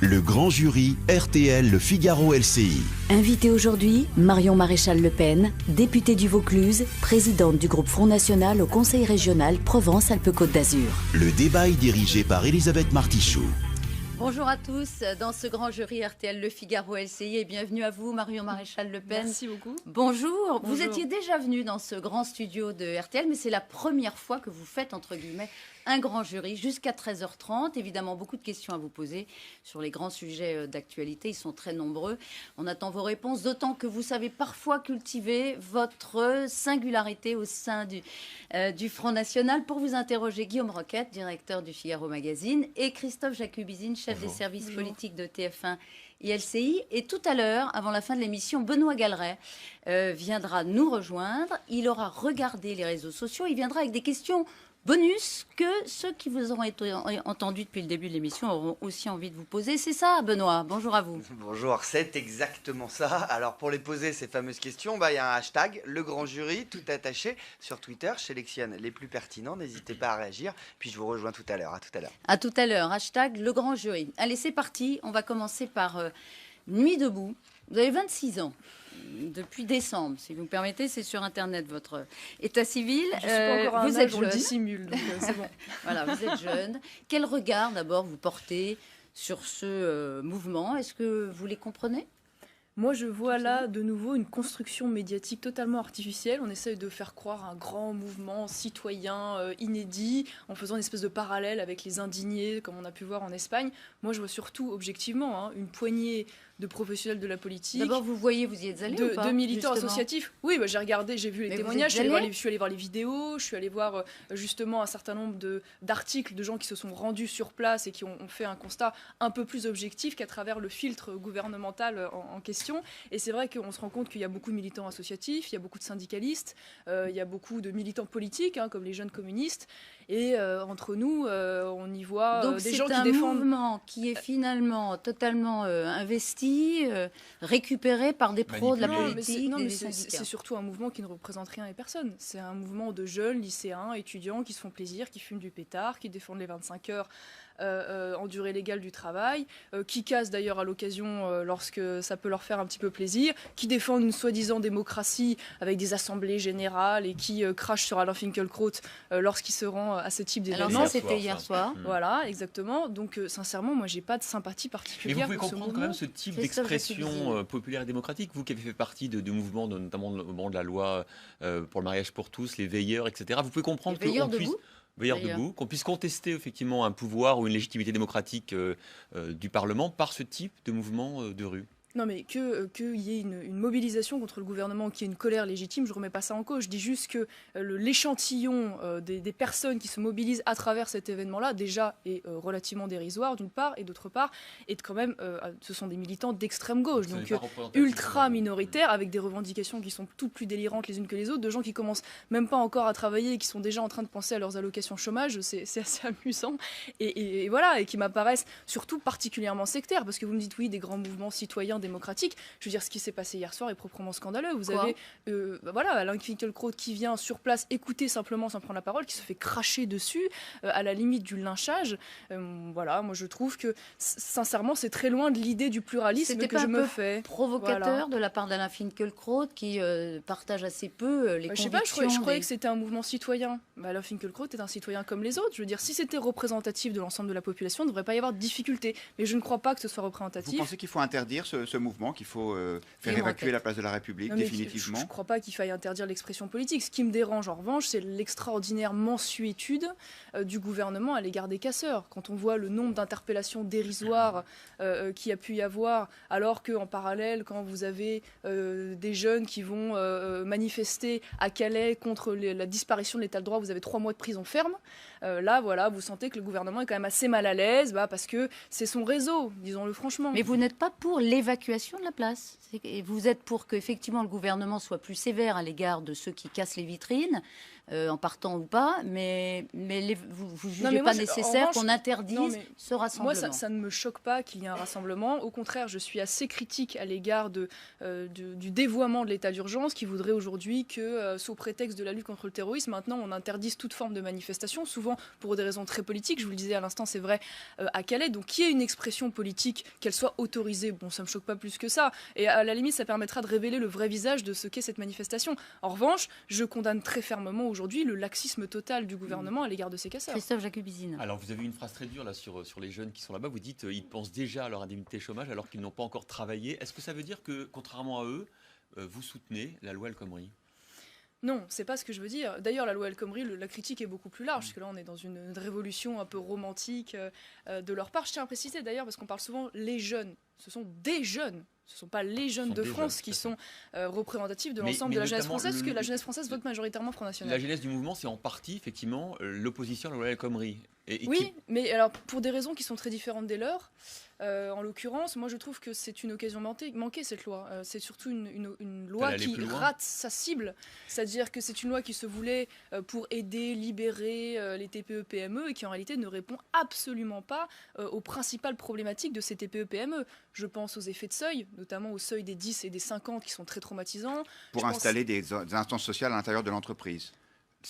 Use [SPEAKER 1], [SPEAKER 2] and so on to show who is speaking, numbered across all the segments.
[SPEAKER 1] Le grand jury RTL Le Figaro LCI.
[SPEAKER 2] Invité aujourd'hui, Marion Maréchal Le Pen, députée du Vaucluse, présidente du groupe Front National au Conseil régional Provence-Alpes-Côte d'Azur.
[SPEAKER 1] Le débat est dirigé par Elisabeth Martichoux.
[SPEAKER 3] Bonjour à tous dans ce grand jury RTL Le Figaro LCI et bienvenue à vous Marion Maréchal Le Pen.
[SPEAKER 4] Merci beaucoup.
[SPEAKER 3] Bonjour. Vous étiez déjà venue dans ce grand studio de RTL, mais c'est la première fois que vous faites entre guillemets un grand jury jusqu'à 13h30. Évidemment, beaucoup de questions à vous poser sur les grands sujets d'actualité. Ils sont très nombreux. On attend vos réponses, d'autant que vous savez parfois cultiver votre singularité au sein du Front National. Pour vous interroger, Guillaume Roquette, directeur du Figaro Magazine, et Christophe Jacubizine, chef des services politiques de TF1 et LCI. Et tout à l'heure, avant la fin de l'émission, Benoît Galeret viendra nous rejoindre. Il aura regardé les réseaux sociaux. Il viendra avec des questions bonus que ceux qui vous auront entendu depuis le début de l'émission auront aussi envie de vous poser. C'est ça, Benoît. Bonjour à vous.
[SPEAKER 5] Bonjour, c'est exactement ça. Alors, pour les poser, ces fameuses questions, il y a un hashtag, le grand jury, tout attaché. Sur Twitter, je sélectionne les plus pertinents. N'hésitez pas à réagir. Puis, je vous rejoins tout à l'heure. À tout à l'heure.
[SPEAKER 3] À tout à l'heure. Hashtag, le grand jury. Allez, c'est parti. On va commencer par Nuit debout. Vous avez 26 ans. Depuis décembre, si vous me permettez, c'est sur Internet votre état civil.
[SPEAKER 4] Je suis pas encore un
[SPEAKER 3] vous
[SPEAKER 4] âge,
[SPEAKER 3] êtes
[SPEAKER 4] on le
[SPEAKER 3] jeune.
[SPEAKER 4] dissimule, donc c'est bon.
[SPEAKER 3] Voilà, vous êtes jeune. Quel regard d'abord vous portez sur ce mouvement? Est-ce que vous les comprenez?
[SPEAKER 4] Moi, je vois là de nouveau une construction médiatique totalement artificielle. On essaye de faire croire un grand mouvement citoyen inédit en faisant une espèce de parallèle avec les indignés, comme on a pu voir en Espagne. Moi, je vois surtout, objectivement, une poignée de professionnels de la politique.
[SPEAKER 3] D'abord, vous voyez, vous y êtes allé ou pas,
[SPEAKER 4] de militants
[SPEAKER 3] justement
[SPEAKER 4] associatifs. Oui, j'ai regardé, j'ai vu les
[SPEAKER 3] Mais
[SPEAKER 4] témoignages,
[SPEAKER 3] vous êtes allé
[SPEAKER 4] je suis allé voir les vidéos, je suis allé voir justement un certain nombre d'articles de gens qui se sont rendus sur place et qui ont fait un constat un peu plus objectif qu'à travers le filtre gouvernemental en question. Et c'est vrai qu'on se rend compte qu'il y a beaucoup de militants associatifs, il y a beaucoup de syndicalistes, il y a beaucoup de militants politiques, comme les jeunes communistes. Et entre nous, on y voit des gens qui défendent...
[SPEAKER 3] Donc c'est un mouvement qui est finalement totalement investi, récupéré par des pros de la politique,
[SPEAKER 4] mais
[SPEAKER 3] des
[SPEAKER 4] c'est
[SPEAKER 3] syndicats.
[SPEAKER 4] surtout un mouvement qui ne représente rien et personne. C'est un mouvement de jeunes, lycéens, étudiants qui se font plaisir, qui fument du pétard, qui défendent les 25 heures en durée légale du travail, qui cassent d'ailleurs à l'occasion lorsque ça peut leur faire un petit peu plaisir, qui défendent une soi-disant démocratie avec des assemblées générales et qui crachent sur Alain Finkielkraut lorsqu'il se rend à ce type d'événement.
[SPEAKER 3] Alors ça, c'était hier soir.
[SPEAKER 4] Voilà, exactement. Donc sincèrement, moi, j'ai pas de sympathie particulière.
[SPEAKER 6] Mais vous pouvez
[SPEAKER 4] pour ce
[SPEAKER 6] comprendre quand
[SPEAKER 4] mouvement.
[SPEAKER 6] même ce type d'expression populaire et démocratique, vous qui avez fait partie de mouvements, notamment au moment de la loi pour le mariage pour tous, les veilleurs, etc. Vous pouvez comprendre qu'on puisse... Veilleurs debout, qu'on puisse contester effectivement un pouvoir ou une légitimité démocratique du Parlement par ce type de mouvement de rue.
[SPEAKER 4] Non, mais qu'il y ait une mobilisation contre le gouvernement, qu'il y ait une colère légitime, je ne remets pas ça en cause. Je dis juste que l'échantillon des personnes qui se mobilisent à travers cet événement-là, déjà, est relativement dérisoire, d'une part, et d'autre part, est quand même, ce sont des militants d'extrême gauche, donc ultra minoritaires, avec des revendications qui sont toutes plus délirantes les unes que les autres, de gens qui commencent même pas encore à travailler et qui sont déjà en train de penser à leurs allocations chômage, c'est assez amusant. Et voilà, et qui m'apparaissent surtout particulièrement sectaires, parce que vous me dites, oui, des grands mouvements citoyens, démocratique. Je veux dire, ce qui s'est passé hier soir est proprement scandaleux. Vous avez Alain Finkielkraut qui vient sur place écouter simplement sans prendre la parole, qui se fait cracher dessus à la limite du lynchage. Voilà, moi je trouve que sincèrement c'est très loin de l'idée du pluralisme que je me fais.
[SPEAKER 3] C'était pas provocateur de la part d'Alain Finkielkraut qui partage assez peu les convictions.
[SPEAKER 4] Je sais pas, je croyais que c'était un mouvement citoyen. Alain Finkielkraut est un citoyen comme les autres. Je veux dire, si c'était représentatif de l'ensemble de la population, il ne devrait pas y avoir de difficulté. Mais je ne crois pas que ce soit représentatif.
[SPEAKER 7] Vous pensez qu'il faut interdire ce mouvement, qu'il faut faire évacuer la place de la République définitivement?
[SPEAKER 4] Je ne crois pas qu'il faille interdire l'expression politique. Ce qui me dérange en revanche, c'est l'extraordinaire mansuétude du gouvernement à l'égard des casseurs. Quand on voit le nombre d'interpellations dérisoires qu'il y a pu y avoir, alors qu'en parallèle, quand vous avez des jeunes qui vont manifester à Calais contre la disparition de l'état de droit, vous avez 3 mois de prison ferme. Là, voilà, vous sentez que le gouvernement est quand même assez mal à l'aise, parce que c'est son réseau, disons-le franchement.
[SPEAKER 3] Mais vous n'êtes pas pour l'évacuation l'évacuation de la place. Et vous êtes pour qu'effectivement le gouvernement soit plus sévère à l'égard de ceux qui cassent les vitrines, en partant ou pas, mais vous ne jugez pas nécessaire qu'on interdise ce rassemblement?
[SPEAKER 4] Moi, ça ne me choque pas qu'il y ait un rassemblement. Au contraire, je suis assez critique à l'égard du dévoiement de l'état d'urgence qui voudrait aujourd'hui que, sous prétexte de la lutte contre le terrorisme, maintenant on interdise toute forme de manifestation, souvent pour des raisons très politiques. Je vous le disais à l'instant, c'est vrai, à Calais. Donc qu'il y ait une expression politique, qu'elle soit autorisée, bon, ça ne me choque pas plus que ça. Et à la limite, ça permettra de révéler le vrai visage de ce qu'est cette manifestation. En revanche, je condamne très fermement aujourd'hui le laxisme total du gouvernement à l'égard de ces casseurs.
[SPEAKER 3] Christophe Jacubizine.
[SPEAKER 6] Alors vous avez une phrase très dure là sur les jeunes qui sont là-bas. Vous dites ils pensent déjà à leur indemnité chômage alors qu'ils n'ont pas encore travaillé. Est-ce que ça veut dire que, contrairement à eux, vous soutenez la loi El Khomri?
[SPEAKER 4] Non, c'est pas ce que je veux dire. D'ailleurs, la loi El Khomri, la critique est beaucoup plus large, parce que là, on est dans une révolution un peu romantique de leur part. Je tiens à préciser d'ailleurs, parce qu'on parle souvent les jeunes. Ce sont des jeunes. Ce ne sont pas les jeunes de France qui sont représentatifs de l'ensemble de la jeunesse française, parce que la jeunesse française vote majoritairement Front National.
[SPEAKER 6] La jeunesse du mouvement, c'est en partie, effectivement, l'opposition à la loi El Khomri.
[SPEAKER 4] Oui, mais alors, pour des raisons qui sont très différentes des leurs. En l'occurrence, moi je trouve que c'est une occasion manquée cette loi. C'est surtout une loi qui rate sa cible. C'est-à-dire que c'est une loi qui se voulait pour aider, libérer les TPE-PME et qui en réalité ne répond absolument pas aux principales problématiques de ces TPE-PME. Je pense aux effets de seuil, notamment au seuil des 10 et des 50 qui sont très traumatisants.
[SPEAKER 7] Pour installer des instances sociales à l'intérieur de l'entreprise.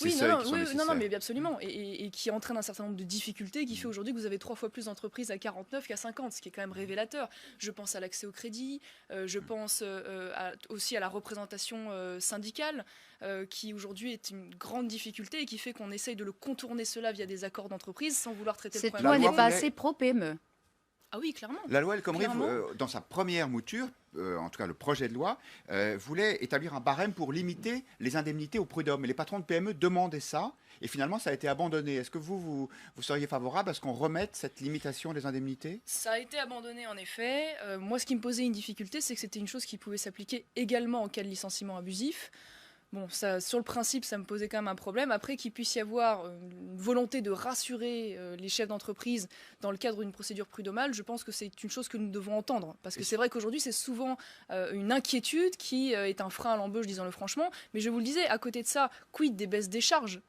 [SPEAKER 4] Oui, non, mais absolument. Et qui entraîne un certain nombre de difficultés qui fait aujourd'hui que vous avez 3 fois plus d'entreprises à 49 qu'à 50, ce qui est quand même révélateur. Je pense à l'accès au crédit, je pense aussi à la représentation syndicale, qui aujourd'hui est une grande difficulté et qui fait qu'on essaye de le contourner cela via des accords d'entreprise sans vouloir traiter le problème.
[SPEAKER 3] Cette loi n'est pas assez pro-PME.
[SPEAKER 4] Ah oui, clairement.
[SPEAKER 7] La loi El Khomri, dans sa première mouture, en tout cas le projet de loi, voulait établir un barème pour limiter les indemnités au prud'homme. Et les patrons de PME demandaient ça, et finalement ça a été abandonné. Est-ce que vous seriez favorable à ce qu'on remette cette limitation des indemnités?
[SPEAKER 4] Ça a été abandonné en effet. Moi, ce qui me posait une difficulté, c'est que c'était une chose qui pouvait s'appliquer également en cas de licenciement abusif. Bon, ça, sur le principe, ça me posait quand même un problème. Après, qu'il puisse y avoir une volonté de rassurer les chefs d'entreprise dans le cadre d'une procédure prud'homale, je pense que c'est une chose que nous devons entendre. Parce que c'est vrai qu'aujourd'hui, c'est souvent une inquiétude qui est un frein à l'embauche, disons-le franchement. Mais je vous le disais, à côté de ça, quid des baisses des charges?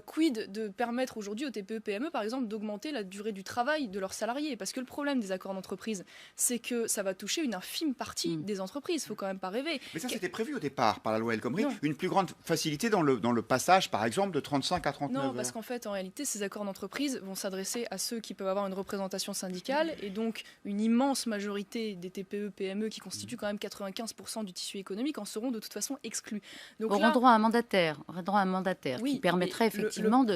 [SPEAKER 4] Quid de permettre aujourd'hui aux TPE-PME, par exemple, d'augmenter la durée du travail de leurs salariés? Parce que le problème des accords d'entreprise, c'est que ça va toucher une infime partie des entreprises. Il ne faut quand même pas rêver.
[SPEAKER 7] Mais ça, c'était prévu au départ par la loi El Khomri. Une plus grande facilité dans le passage, par exemple, de 35 à 39 heures.
[SPEAKER 4] Non, parce qu'en fait, en réalité, ces accords d'entreprise vont s'adresser à ceux qui peuvent avoir une représentation syndicale. Et donc, une immense majorité des TPE-PME, qui constituent quand même 95% du tissu économique, en seront de toute façon exclus. Donc,
[SPEAKER 3] auront droit à un mandataire,
[SPEAKER 4] oui,
[SPEAKER 3] qui permettrait effectivement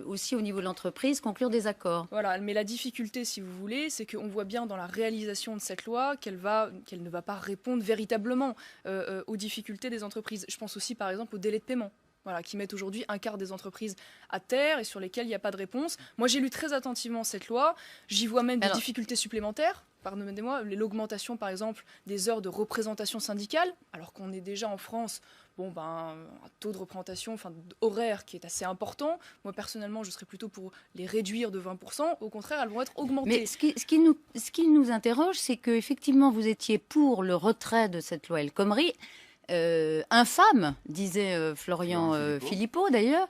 [SPEAKER 3] aussi au niveau de l'entreprise conclure des accords.
[SPEAKER 4] Voilà, mais la difficulté, si vous voulez, c'est qu'on voit bien dans la réalisation de cette loi qu'elle ne va pas répondre véritablement aux difficultés des entreprises. Je pense aussi par exemple aux délais de paiement. Voilà, qui mettent aujourd'hui un quart des entreprises à terre et sur lesquelles il n'y a pas de réponse. Moi, j'ai lu très attentivement cette loi. J'y vois même des difficultés supplémentaires. Pardonnez-moi, l'augmentation, par exemple, des heures de représentation syndicale, alors qu'on est déjà en France, un taux de représentation, horaire qui est assez important. Moi, personnellement, je serais plutôt pour les réduire de 20%. Au contraire, elles vont être augmentées.
[SPEAKER 3] Mais ce qui nous interroge, c'est qu'effectivement, vous étiez pour le retrait de cette loi El Khomri. Infâme, disait Florian Philippot d'ailleurs,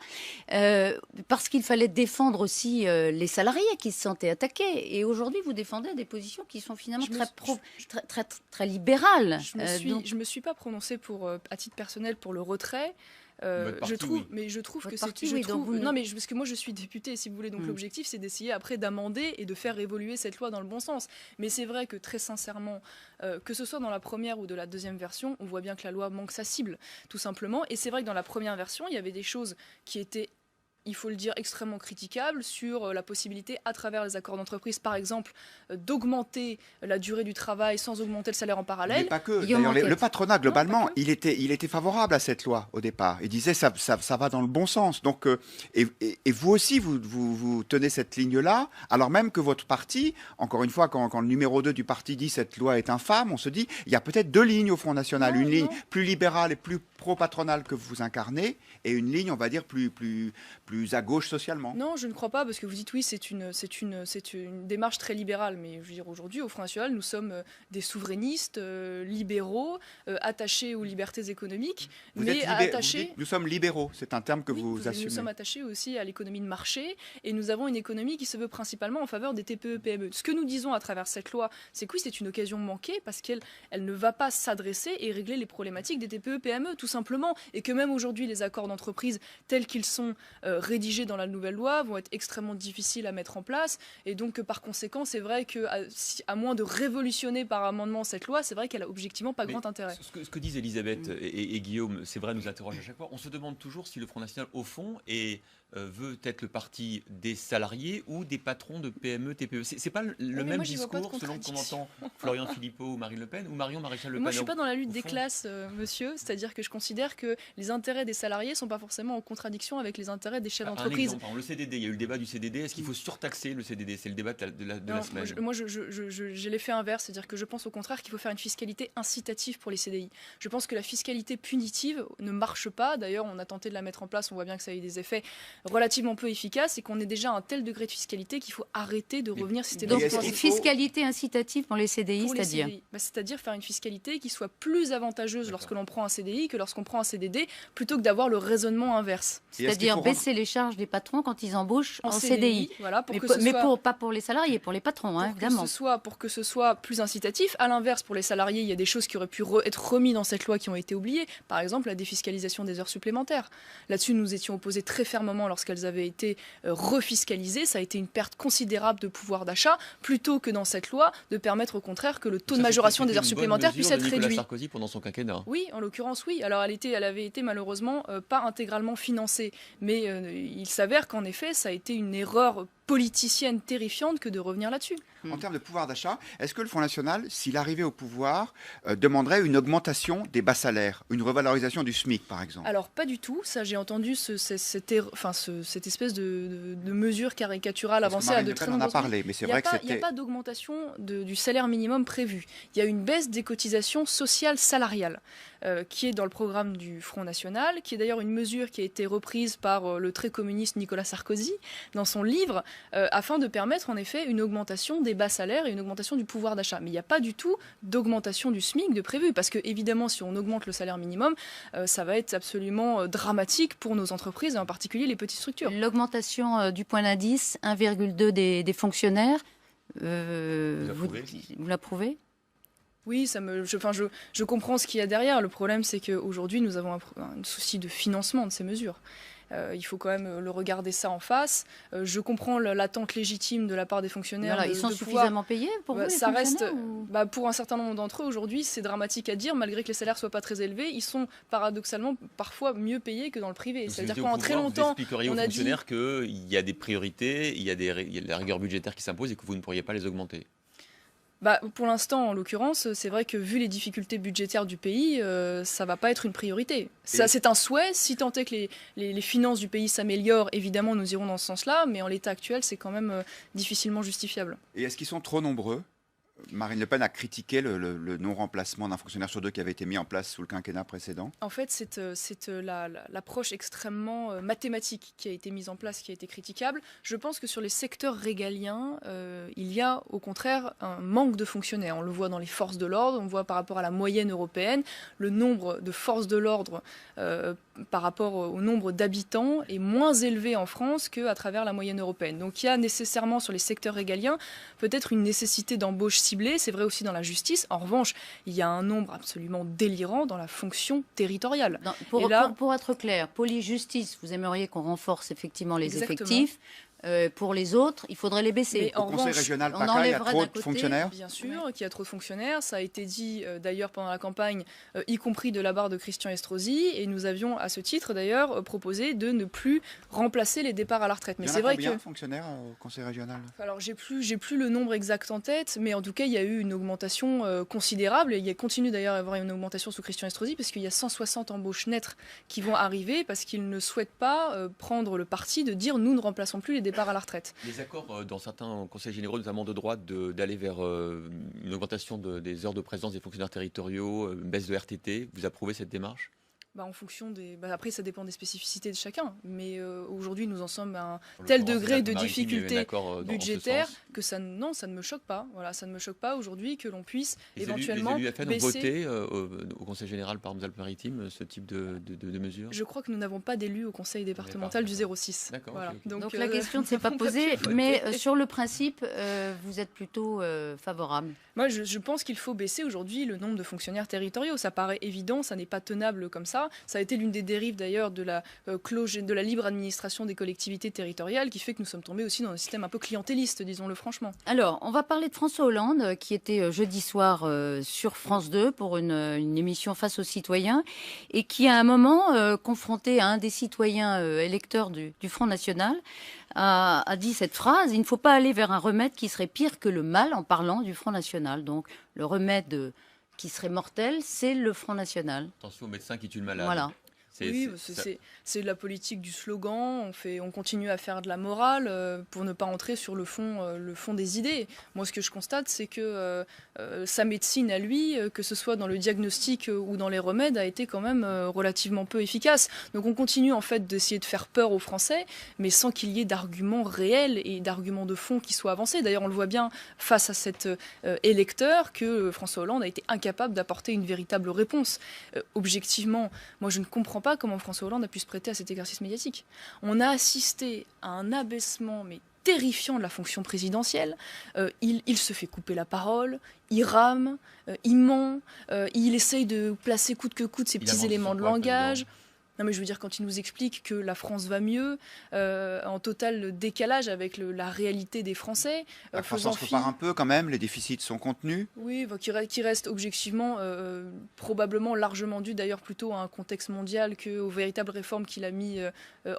[SPEAKER 3] parce qu'il fallait défendre aussi les salariés qui se sentaient attaqués. Et aujourd'hui, vous défendez des positions qui sont finalement très libérales.
[SPEAKER 4] Je me suis pas prononcée à titre personnel pour le retrait. Je trouve que c'est parce que moi je suis députée, si vous voulez, donc l'objectif c'est d'essayer après d'amender et de faire évoluer cette loi dans le bon sens. Mais c'est vrai que très sincèrement, que ce soit dans la première ou de la deuxième version, on voit bien que la loi manque sa cible, tout simplement. Et c'est vrai que dans la première version, il y avait des choses qui étaient, il faut le dire, extrêmement critiquable sur la possibilité, à travers les accords d'entreprise, par exemple, d'augmenter la durée du travail sans augmenter le salaire en parallèle.
[SPEAKER 7] Mais pas que. D'ailleurs, le patronat, globalement, il était favorable à cette loi au départ. Il disait ça va dans le bon sens. Donc, et vous aussi, vous tenez cette ligne-là, alors même que votre parti, encore une fois, quand le numéro 2 du parti dit cette loi est infâme, on se dit, il y a peut-être 2 lignes au Front National. Une ligne plus libérale et plus pro-patronale que vous incarnez, et une ligne, on va dire, plus plus à gauche socialement.
[SPEAKER 4] Non, je ne crois pas, parce que vous dites oui, c'est une démarche très libérale. Mais je veux dire, aujourd'hui, au Front National, nous sommes des souverainistes, libéraux, attachés aux libertés économiques.
[SPEAKER 7] Nous sommes libéraux, c'est un terme que vous assumez.
[SPEAKER 4] Nous sommes attachés aussi à l'économie de marché, et nous avons une économie qui se veut principalement en faveur des TPE-PME. Ce que nous disons à travers cette loi, c'est que oui, c'est une occasion manquée, parce qu'elle ne va pas s'adresser et régler les problématiques des TPE-PME, tout simplement. Et que même aujourd'hui, les accords d'entreprise tels qu'ils sont rédigés dans la nouvelle loi vont être extrêmement difficiles à mettre en place. Et donc, par conséquent, c'est vrai qu'à moins de révolutionner par amendement cette loi, c'est vrai qu'elle a objectivement pas grand intérêt.
[SPEAKER 6] Ce que disent Elisabeth et Guillaume, c'est vrai, nous interroge à chaque fois. On se demande toujours si le Front National, au fond, veut être le parti des salariés ou des patrons de PME, TPE. C'est pas le même discours selon qu'on entend Florian Philippot ou Marine Le Pen ou Marion Maréchal Le Pen.
[SPEAKER 4] Moi, je suis pas dans la lutte des classes, monsieur. C'est-à-dire que je considère que les intérêts des salariés sont pas forcément en contradiction avec les intérêts des chefs d'entreprise.
[SPEAKER 6] Le CDD, il y a eu le débat du CDD. Est-ce qu'il faut surtaxer le CDD? C'est le débat de la semaine.
[SPEAKER 4] Moi, j'ai l'effet inverse. C'est-à-dire que je pense au contraire qu'il faut faire une fiscalité incitative pour les CDI. Je pense que la fiscalité punitive ne marche pas. D'ailleurs, on a tenté de la mettre en place. On voit bien que ça a eu des effets relativement peu efficace et qu'on est déjà à un tel degré de fiscalité qu'il faut arrêter de revenir systématiquement.
[SPEAKER 3] Donc, fiscalité incitative pour les CDI, c'est-à-dire
[SPEAKER 4] c'est-à-dire faire une fiscalité qui soit plus avantageuse lorsque l'on prend un CDI que lorsqu'on prend un CDD, plutôt que d'avoir le raisonnement inverse.
[SPEAKER 3] C'est-à-dire baisser les charges des patrons quand ils embauchent en CDI.
[SPEAKER 4] Voilà,
[SPEAKER 3] pas pour les salariés, pour les patrons, évidemment.
[SPEAKER 4] Pour que ce soit plus incitatif. À l'inverse, pour les salariés, il y a des choses qui auraient pu être remises dans cette loi qui ont été oubliées. Par exemple, la défiscalisation des heures supplémentaires. Là-dessus, nous étions opposés très fermement lorsqu'elles avaient été refiscalisées. Ça a été une perte considérable de pouvoir d'achat, plutôt que dans cette loi de permettre au contraire que le taux de majoration des heures supplémentaires puisse être réduit.
[SPEAKER 6] Sarkozy pendant son quinquennat.
[SPEAKER 4] Oui, en l'occurrence, oui. Alors elle avait été malheureusement pas intégralement financée, mais il s'avère qu'en effet, ça a été une erreur politicienne terrifiante que de revenir là-dessus.
[SPEAKER 7] En termes de pouvoir d'achat, est-ce que le Front National, s'il arrivait au pouvoir, demanderait une augmentation des bas salaires, une revalorisation du SMIC par exemple?
[SPEAKER 4] Alors pas du tout, ça j'ai entendu cette espèce de mesure caricaturale avancée à de très nombreuses reprises.
[SPEAKER 7] Mais c'est vrai que
[SPEAKER 4] il n'y a pas d'augmentation du salaire minimum prévu. Il y a une baisse des cotisations sociales salariales qui est dans le programme du Front National, qui est d'ailleurs une mesure qui a été reprise par le très communiste Nicolas Sarkozy dans son livre, afin de permettre en effet une augmentation des bas salaires et une augmentation du pouvoir d'achat. Mais il n'y a pas du tout d'augmentation du SMIC de prévu, parce que évidemment si on augmente le salaire minimum, ça va être absolument dramatique pour nos entreprises, et en particulier les petites structures.
[SPEAKER 3] L'augmentation du point d'indice, 1,2 des fonctionnaires, vous l'approuvez?
[SPEAKER 4] Oui, je comprends ce qu'il y a derrière. Le problème, c'est qu'aujourd'hui, nous avons un souci de financement de ces mesures. Il faut quand même le regarder ça en face. Je comprends l'attente légitime de la part des fonctionnaires.
[SPEAKER 3] Voilà, ils sont suffisamment payés pour vous, les
[SPEAKER 4] ça reste,
[SPEAKER 3] ou...
[SPEAKER 4] Pour un certain nombre d'entre eux, aujourd'hui, c'est dramatique à dire, malgré que les salaires ne soient pas très élevés, ils sont paradoxalement parfois mieux payés que dans le privé. C'est-à-dire que pendant très longtemps,
[SPEAKER 6] vous expliqueriez aux fonctionnaires qu'il y a des priorités, il y a la rigueur budgétaire qui s'impose et que vous ne pourriez pas les augmenter.
[SPEAKER 4] Pour l'instant, en l'occurrence, c'est vrai que vu les difficultés budgétaires du pays, ça ne va pas être une priorité. Ça, c'est un souhait. Si tant est que les finances du pays s'améliorent, évidemment, nous irons dans ce sens-là. Mais en l'état actuel, c'est quand même difficilement justifiable.
[SPEAKER 7] Et est-ce qu'ils sont trop nombreux ? Marine Le Pen a critiqué le non-remplacement d'un fonctionnaire sur deux qui avait été mis en place sous le quinquennat précédent.
[SPEAKER 4] En fait, c'est l'approche extrêmement mathématique qui a été mise en place, qui a été critiquable. Je pense que sur les secteurs régaliens, il y a au contraire un manque de fonctionnaires. On le voit dans les forces de l'ordre, on voit par rapport à la moyenne européenne, le nombre de forces de l'ordre par rapport au nombre d'habitants est moins élevé en France qu'à travers la moyenne européenne. Donc il y a nécessairement sur les secteurs régaliens peut-être une nécessité d'embauche ciblée, c'est vrai aussi dans la justice. En revanche, il y a un nombre absolument délirant dans la fonction territoriale.
[SPEAKER 3] Pour être clair, police-justice, vous aimeriez qu'on renforce effectivement les effectifs. Pour les autres, il faudrait les baisser.
[SPEAKER 7] Au Conseil régional PACA, il y a trop de fonctionnaires.
[SPEAKER 4] Bien sûr qu'il y a trop de fonctionnaires. Ça a été dit d'ailleurs pendant la campagne, y compris de la part de Christian Estrosi. Et nous avions à ce titre d'ailleurs proposé de ne plus remplacer les départs à la retraite.
[SPEAKER 7] Mais c'est vrai combien de fonctionnaires au Conseil régional?
[SPEAKER 4] Alors j'ai plus le nombre exact en tête, mais en tout cas il y a eu une augmentation considérable. Et il continue d'ailleurs à y avoir une augmentation sous Christian Estrosi, parce qu'il y a 160 embauches nettes qui vont arriver, parce qu'ils ne souhaitent pas prendre le parti de dire nous ne remplaçons plus les départs à la retraite.
[SPEAKER 6] Les accords dans certains conseils généraux, notamment de droite, d'aller vers une augmentation des heures de présence des fonctionnaires territoriaux, une baisse de RTT, vous approuvez cette démarche?
[SPEAKER 4] En fonction des... après, ça dépend des spécificités de chacun. Mais aujourd'hui, nous en sommes à un tel degré de difficulté budgétaire que ça ne me choque pas. Voilà, ça ne me choque pas aujourd'hui que l'on puisse éventuellement
[SPEAKER 6] les élus FN
[SPEAKER 4] baisser...
[SPEAKER 6] ont voté au Conseil général par Alpes-Maritimes ce type de mesures.
[SPEAKER 4] Je crois que nous n'avons pas d'élus au Conseil départemental du 06.
[SPEAKER 6] D'accord.
[SPEAKER 4] Voilà.
[SPEAKER 6] Okay.
[SPEAKER 3] Donc la question ne s'est pas posée, mais sur le principe, vous êtes plutôt favorable.
[SPEAKER 4] Moi, je pense qu'il faut baisser aujourd'hui le nombre de fonctionnaires territoriaux. Ça paraît évident, ça n'est pas tenable comme ça. Ça a été l'une des dérives d'ailleurs de la libre administration des collectivités territoriales qui fait que nous sommes tombés aussi dans un système un peu clientéliste, disons-le franchement.
[SPEAKER 3] Alors, on va parler de François Hollande qui était jeudi soir sur France 2 pour une émission face aux citoyens et qui à un moment, confronté à un des citoyens électeurs du Front National, a dit cette phrase: il ne faut pas aller vers un remède qui serait pire que le mal, en parlant du Front National. Donc le remède qui serait mortel, c'est le Front National.
[SPEAKER 6] Attention aux médecins qui tuent le malade.
[SPEAKER 4] Voilà. C'est de la politique du slogan, on continue à faire de la morale pour ne pas entrer sur le fond des idées. Moi, ce que je constate, c'est que sa médecine à lui, que ce soit dans le diagnostic ou dans les remèdes, a été quand même relativement peu efficace. Donc on continue en fait d'essayer de faire peur aux Français, mais sans qu'il y ait d'arguments réels et d'arguments de fond qui soient avancés. D'ailleurs, on le voit bien face à cet électeur que François Hollande a été incapable d'apporter une véritable réponse. Objectivement, moi je ne comprends pas comment François Hollande a pu se prêter à cet exercice médiatique. On a assisté à un abaissement terrifiant de la fonction présidentielle. Il se fait couper la parole, il rame, il ment, il essaye de placer coûte que coûte ses petits éléments de langage. Non mais je veux dire, quand il nous explique que la France va mieux, en total décalage avec la réalité des Français.
[SPEAKER 7] La croissance repart un peu quand même, les déficits sont contenus.
[SPEAKER 4] Oui, qui reste objectivement probablement largement dû d'ailleurs plutôt à un contexte mondial qu'aux véritables réformes qu'il a mis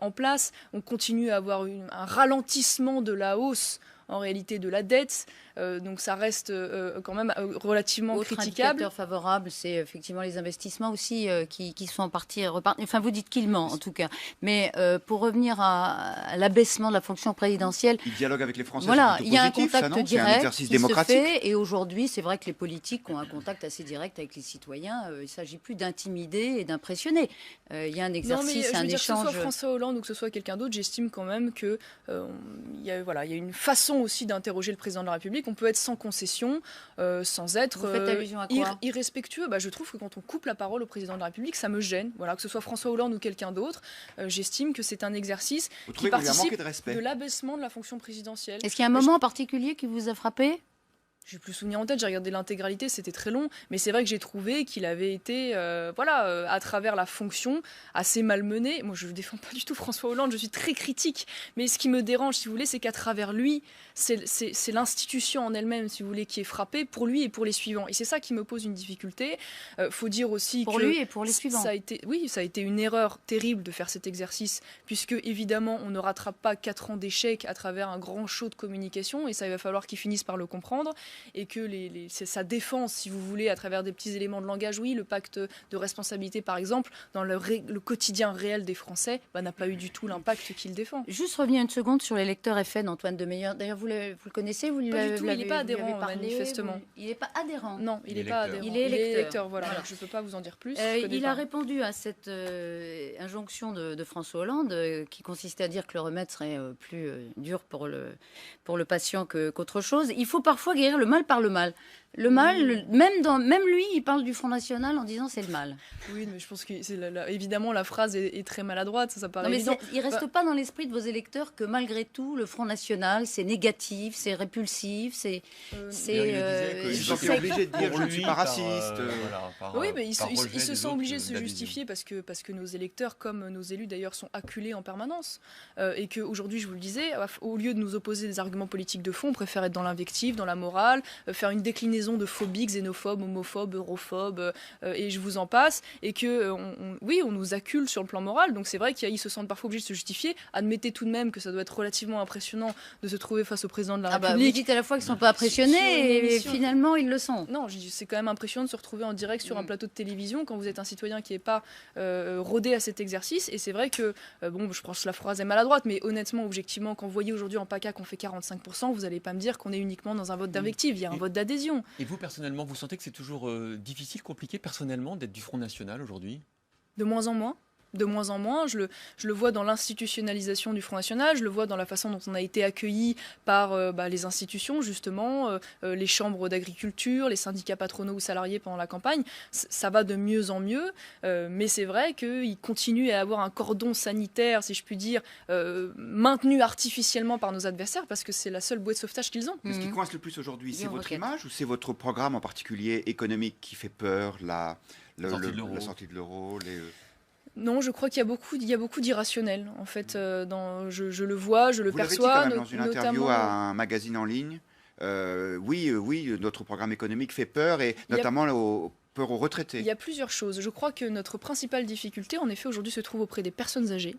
[SPEAKER 4] en place. On continue à avoir un ralentissement de la hausse en réalité de la dette, donc ça reste quand même relativement critiquable. Autre
[SPEAKER 3] indicateur favorable, c'est effectivement les investissements aussi qui sont en partie repartis. Enfin, vous dites qu'il ment en tout cas, mais pour revenir à l'abaissement de la fonction présidentielle,
[SPEAKER 7] il dialogue avec les Français.
[SPEAKER 3] Voilà, il y a un contact direct
[SPEAKER 7] qui
[SPEAKER 3] se fait, et aujourd'hui, c'est vrai que les politiques ont un contact assez direct avec les citoyens. Il ne s'agit plus d'intimider et d'impressionner. Il y a un exercice, un échange.
[SPEAKER 4] Que ce soit François Hollande ou que ce soit quelqu'un d'autre, j'estime quand même que il y a une façon aussi d'interroger le président de la République. On peut être sans concession, sans être irrespectueux. Je trouve que quand on coupe la parole au président de la République, ça me gêne. Voilà, que ce soit François Hollande ou quelqu'un d'autre, j'estime que c'est un exercice qui participe de l'abaissement de la fonction présidentielle.
[SPEAKER 3] Est-ce qu'il y a un moment en particulier qui vous a frappé ?
[SPEAKER 4] J'ai plus souvenir en tête, j'ai regardé l'intégralité, c'était très long, mais c'est vrai que j'ai trouvé qu'il avait été, à travers la fonction, assez malmené. Moi, je ne défends pas du tout François Hollande, je suis très critique, mais ce qui me dérange, si vous voulez, c'est qu'à travers lui, c'est l'institution en elle-même, si vous voulez, qui est frappée pour lui et pour les suivants. Et c'est ça qui me pose une difficulté. Faut dire aussi
[SPEAKER 3] pour lui et pour les suivants.
[SPEAKER 4] Ça a été une erreur terrible de faire cet exercice, puisque évidemment, on ne rattrape pas 4 ans d'échec à travers un grand show de communication, et ça, il va falloir qu'ils finissent par le comprendre. Et que c'est sa défense, si vous voulez, à travers des petits éléments de langage. Oui, le pacte de responsabilité, par exemple, dans le quotidien réel des Français, n'a pas eu du tout l'impact qu'il défend.
[SPEAKER 3] Juste revenir une seconde sur l'électeur FN, Antoine Demeyer. D'ailleurs, vous le connaissez,
[SPEAKER 4] il n'est pas adhérent, manifestement.
[SPEAKER 3] Il n'est pas adhérent.
[SPEAKER 4] Non, il n'est pas adhérent.
[SPEAKER 3] Il est électeur.
[SPEAKER 4] Voilà. Je ne peux pas vous en dire plus.
[SPEAKER 3] Il a répondu à cette injonction de François Hollande qui consistait à dire que le remède serait plus dur pour le patient qu'autre chose. Il faut parfois guérir le mal par le mal. Le mal, même lui, il parle du Front National en disant c'est le mal.
[SPEAKER 4] Oui, mais je pense que évidemment la phrase est très maladroite, ça paraît évident.
[SPEAKER 3] Il reste pas dans l'esprit de vos électeurs que malgré tout, le Front National, c'est négatif, c'est répulsif,
[SPEAKER 7] ils sont obligés de dire je ne suis pas raciste.
[SPEAKER 4] Oui, mais ils se sont obligés de se justifier parce que nos électeurs, comme nos élus d'ailleurs, sont acculés en permanence. Et qu'aujourd'hui, je vous le disais, au lieu de nous opposer des arguments politiques de fond, on préfère être dans l'invective, dans la morale, faire une déclinaison de phobie, xénophobe, homophobe, europhobe, et je vous en passe, et que on nous accule sur le plan moral, donc c'est vrai qu'ils se sentent parfois obligés de se justifier. Admettez tout de même que ça doit être relativement impressionnant de se trouver face au président de la République.
[SPEAKER 3] Vous dites à la fois qu'ils ne sont pas impressionnés, et finalement ils le sont.
[SPEAKER 4] Non, c'est quand même impressionnant de se retrouver en direct sur un plateau de télévision quand vous êtes un citoyen qui n'est pas rodé à cet exercice, et c'est vrai que, je pense que la phrase est maladroite, mais honnêtement, objectivement, quand vous voyez aujourd'hui en PACA qu'on fait 45%, vous n'allez pas me dire qu'on est uniquement dans un vote d'invective, il y a un vote d'adhésion.
[SPEAKER 6] Et vous, personnellement, vous sentez que c'est toujours difficile, compliqué, personnellement, d'être du Front National aujourd'hui ?
[SPEAKER 4] De moins en moins. De moins en moins, je le vois dans l'institutionnalisation du Front National, je le vois dans la façon dont on a été accueillis par les institutions, justement, les chambres d'agriculture, les syndicats patronaux ou salariés pendant la campagne. Ça va de mieux en mieux, mais c'est vrai qu'il continue à avoir un cordon sanitaire, si je puis dire, maintenu artificiellement par nos adversaires, parce que c'est la seule bouée de sauvetage qu'ils ont.
[SPEAKER 7] Mais ce qui coince le plus aujourd'hui, c'est votre image ou c'est votre programme en particulier économique qui fait peur, la sortie de l'euro
[SPEAKER 4] Non, je crois qu'il y a beaucoup d'irrationnel. En fait, je le vois, je le perçois.
[SPEAKER 7] Vous l'avez dit quand même dans une interview à un magazine en ligne. Oui, notre programme économique fait peur, et notamment peur aux retraités.
[SPEAKER 4] Il y a plusieurs choses. Je crois que notre principale difficulté, en effet, aujourd'hui, se trouve auprès des personnes âgées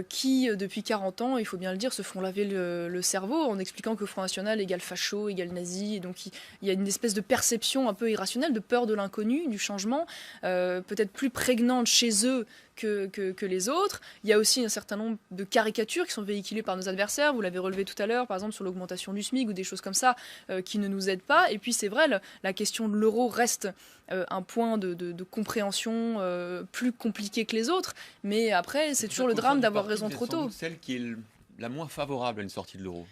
[SPEAKER 4] qui, depuis 40 ans, il faut bien le dire, se font laver le cerveau en expliquant que Front National égale facho, égale nazi. Et donc, il y a une espèce de perception un peu irrationnelle, de peur de l'inconnu, du changement, peut-être plus prégnante chez eux que les autres. Il y a aussi un certain nombre de caricatures qui sont véhiculées par nos adversaires. Vous l'avez relevé tout à l'heure, par exemple, sur l'augmentation du SMIC ou des choses comme ça qui ne nous aident pas. Et puis, c'est vrai, la question de l'euro reste un point de compréhension plus compliqué que les autres. Mais après, c'est toujours le drame d'avoir raison trop tôt.
[SPEAKER 6] Celle qui est la moins favorable à une sortie de l'euro.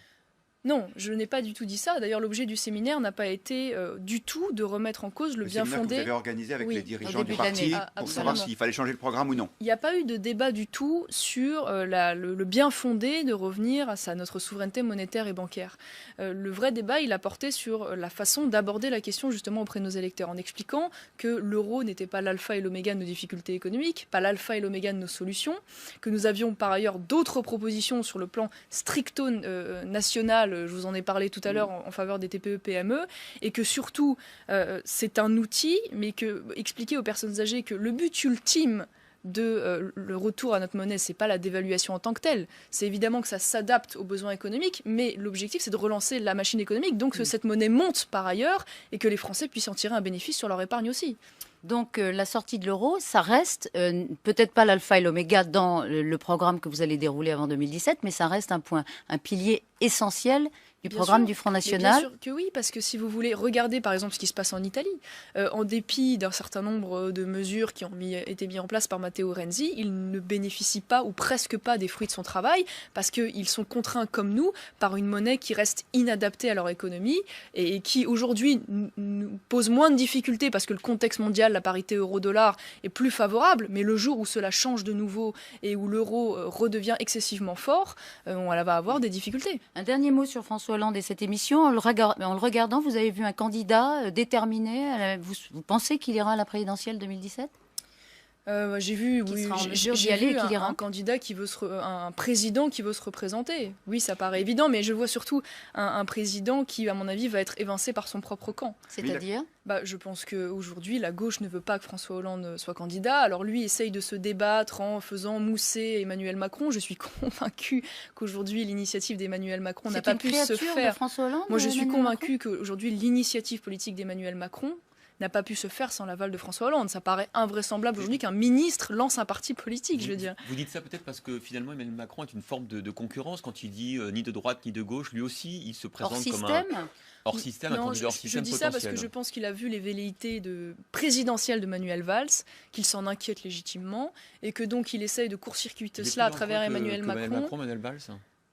[SPEAKER 4] Non, je n'ai pas du tout dit ça. D'ailleurs, l'objet du séminaire n'a pas été du tout de remettre en cause le bien fondé.
[SPEAKER 7] Que vous avez organisé avec les dirigeants du parti pour savoir s'il fallait changer le programme ou non.
[SPEAKER 4] Il n'y a pas eu de débat du tout sur le bien fondé de revenir à notre souveraineté monétaire et bancaire. Le vrai débat, il a porté sur la façon d'aborder la question justement auprès de nos électeurs, en expliquant que l'euro n'était pas l'alpha et l'oméga de nos difficultés économiques, pas l'alpha et l'oméga de nos solutions, que nous avions par ailleurs d'autres propositions sur le plan stricto national. Je vous en ai parlé tout à l'heure en faveur des TPE-PME, et que surtout, c'est un outil, mais expliquer aux personnes âgées que le but ultime de le retour à notre monnaie, c'est pas la dévaluation en tant que telle. C'est évidemment que ça s'adapte aux besoins économiques, mais l'objectif, c'est de relancer la machine économique, donc que cette monnaie monte par ailleurs, et que les Français puissent en tirer un bénéfice sur leur épargne aussi.
[SPEAKER 3] Donc la sortie de l'euro, ça reste peut-être pas l'alpha et l'oméga dans le programme que vous allez dérouler avant 2017, mais ça reste un pilier essentiel du programme du Front National.
[SPEAKER 4] Bien sûr que oui, parce que si vous voulez regarder par exemple ce qui se passe en Italie, en dépit d'un certain nombre de mesures qui ont été mises en place par Matteo Renzi, ils ne bénéficient pas ou presque pas des fruits de son travail, parce qu'ils sont contraints comme nous par une monnaie qui reste inadaptée à leur économie et qui aujourd'hui nous pose moins de difficultés parce que le contexte mondial, la parité euro-dollar est plus favorable, mais le jour où cela change de nouveau et où l'euro redevient excessivement fort, on va avoir des difficultés.
[SPEAKER 3] Un dernier mot sur François Hollande et cette émission. En le regardant, vous avez vu un candidat déterminé. Vous pensez qu'il ira à la présidentielle 2017 ?
[SPEAKER 4] J'ai vu, un candidat qui veut un président qui veut se représenter. Oui, ça paraît évident, mais je vois surtout un président qui, à mon avis, va être évincé par son propre camp.
[SPEAKER 3] C'est-à-dire ?
[SPEAKER 4] Je pense qu'aujourd'hui, la gauche ne veut pas que François Hollande soit candidat. Alors lui essaye de se débattre en faisant mousser Emmanuel Macron. Je suis convaincue qu'aujourd'hui, l'initiative d'Emmanuel Macron n'a pas pu se faire.
[SPEAKER 3] De François Hollande,
[SPEAKER 4] moi, je suis convaincue qu'aujourd'hui, l'initiative politique d'Emmanuel Macron n'a pas pu se faire sans l'aval de François Hollande. Ça paraît invraisemblable aujourd'hui qu'un ministre lance un parti politique, je veux dire.
[SPEAKER 6] Vous dites ça peut-être parce que finalement Emmanuel Macron est une forme de concurrence quand il dit ni de droite ni de gauche. Lui aussi, il se présente comme un hors-système, un candidat hors-système potentiel.
[SPEAKER 4] Je dis ça parce que je pense qu'il a vu les velléités présidentielles de Manuel Valls, qu'il s'en inquiète légitimement, et que donc il essaye de court-circuiter cela à travers Emmanuel Macron.
[SPEAKER 6] Manuel Valls.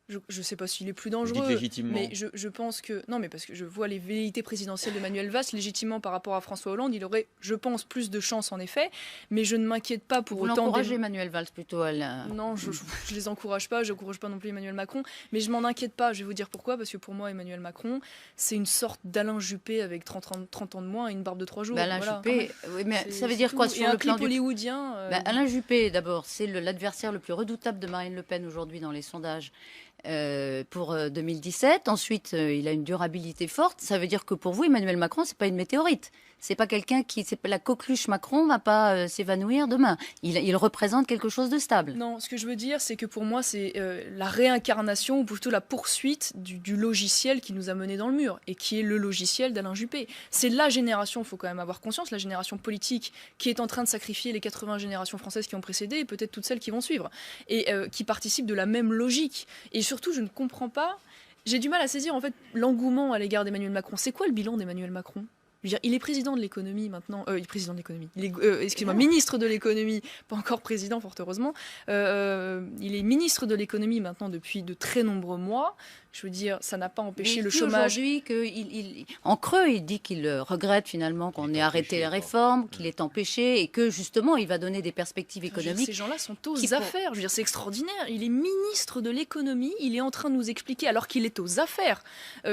[SPEAKER 4] Je ne sais pas s'il est plus dangereux, mais je pense que... Non, mais parce que je vois les velléités présidentielles de Manuel Valls, légitimement par rapport à François Hollande, il aurait, je pense, plus de chance en effet, mais je ne m'inquiète pas pour autant...
[SPEAKER 3] Vous l'encouragez Manuel Valls plutôt
[SPEAKER 4] Non, je ne les encourage pas, je n'encourage pas non plus Emmanuel Macron, mais je m'en inquiète pas, je vais vous dire pourquoi, parce que pour moi, Emmanuel Macron, c'est une sorte d'Alain Juppé avec 30 ans de moins et une barbe de 3 jours.
[SPEAKER 3] Alain Juppé, oui, mais ça veut dire quoi sur le plan
[SPEAKER 4] hollywoodien
[SPEAKER 3] Alain Juppé, d'abord, c'est l'adversaire le plus redoutable de Marine Le Pen aujourd'hui dans les sondages. Pour 2017. Ensuite, il a une durabilité forte. Ça veut dire que pour vous, Emmanuel Macron, c'est pas une météorite. C'est pas quelqu'un la coqueluche Macron va pas s'évanouir demain. Il représente quelque chose de stable.
[SPEAKER 4] Non, ce que je veux dire, c'est que pour moi, c'est la réincarnation ou plutôt la poursuite du logiciel qui nous a menés dans le mur et qui est le logiciel d'Alain Juppé. C'est la génération, il faut quand même avoir conscience, la génération politique qui est en train de sacrifier les 80 générations françaises qui ont précédé et peut-être toutes celles qui vont suivre et qui participent de la même logique. Et surtout, je ne comprends pas. J'ai du mal à saisir en fait l'engouement à l'égard d'Emmanuel Macron. C'est quoi le bilan d'Emmanuel Macron ? Je veux dire, il est président de l'économie maintenant. Il est président de l'économie. Excusez-moi, ministre de l'économie. Pas encore président, fort heureusement. Il est ministre de l'économie maintenant depuis de très nombreux mois. Je veux dire, ça n'a pas empêché le chômage.
[SPEAKER 3] Aujourd'hui, en creux, il dit qu'il regrette finalement qu'on ait arrêté les réformes, qu'il est empêché et que justement, il va donner des perspectives économiques.
[SPEAKER 4] Ces gens-là sont aux affaires. Je veux dire, c'est extraordinaire. Il est ministre de l'économie. Il est en train de nous expliquer, alors qu'il est aux affaires,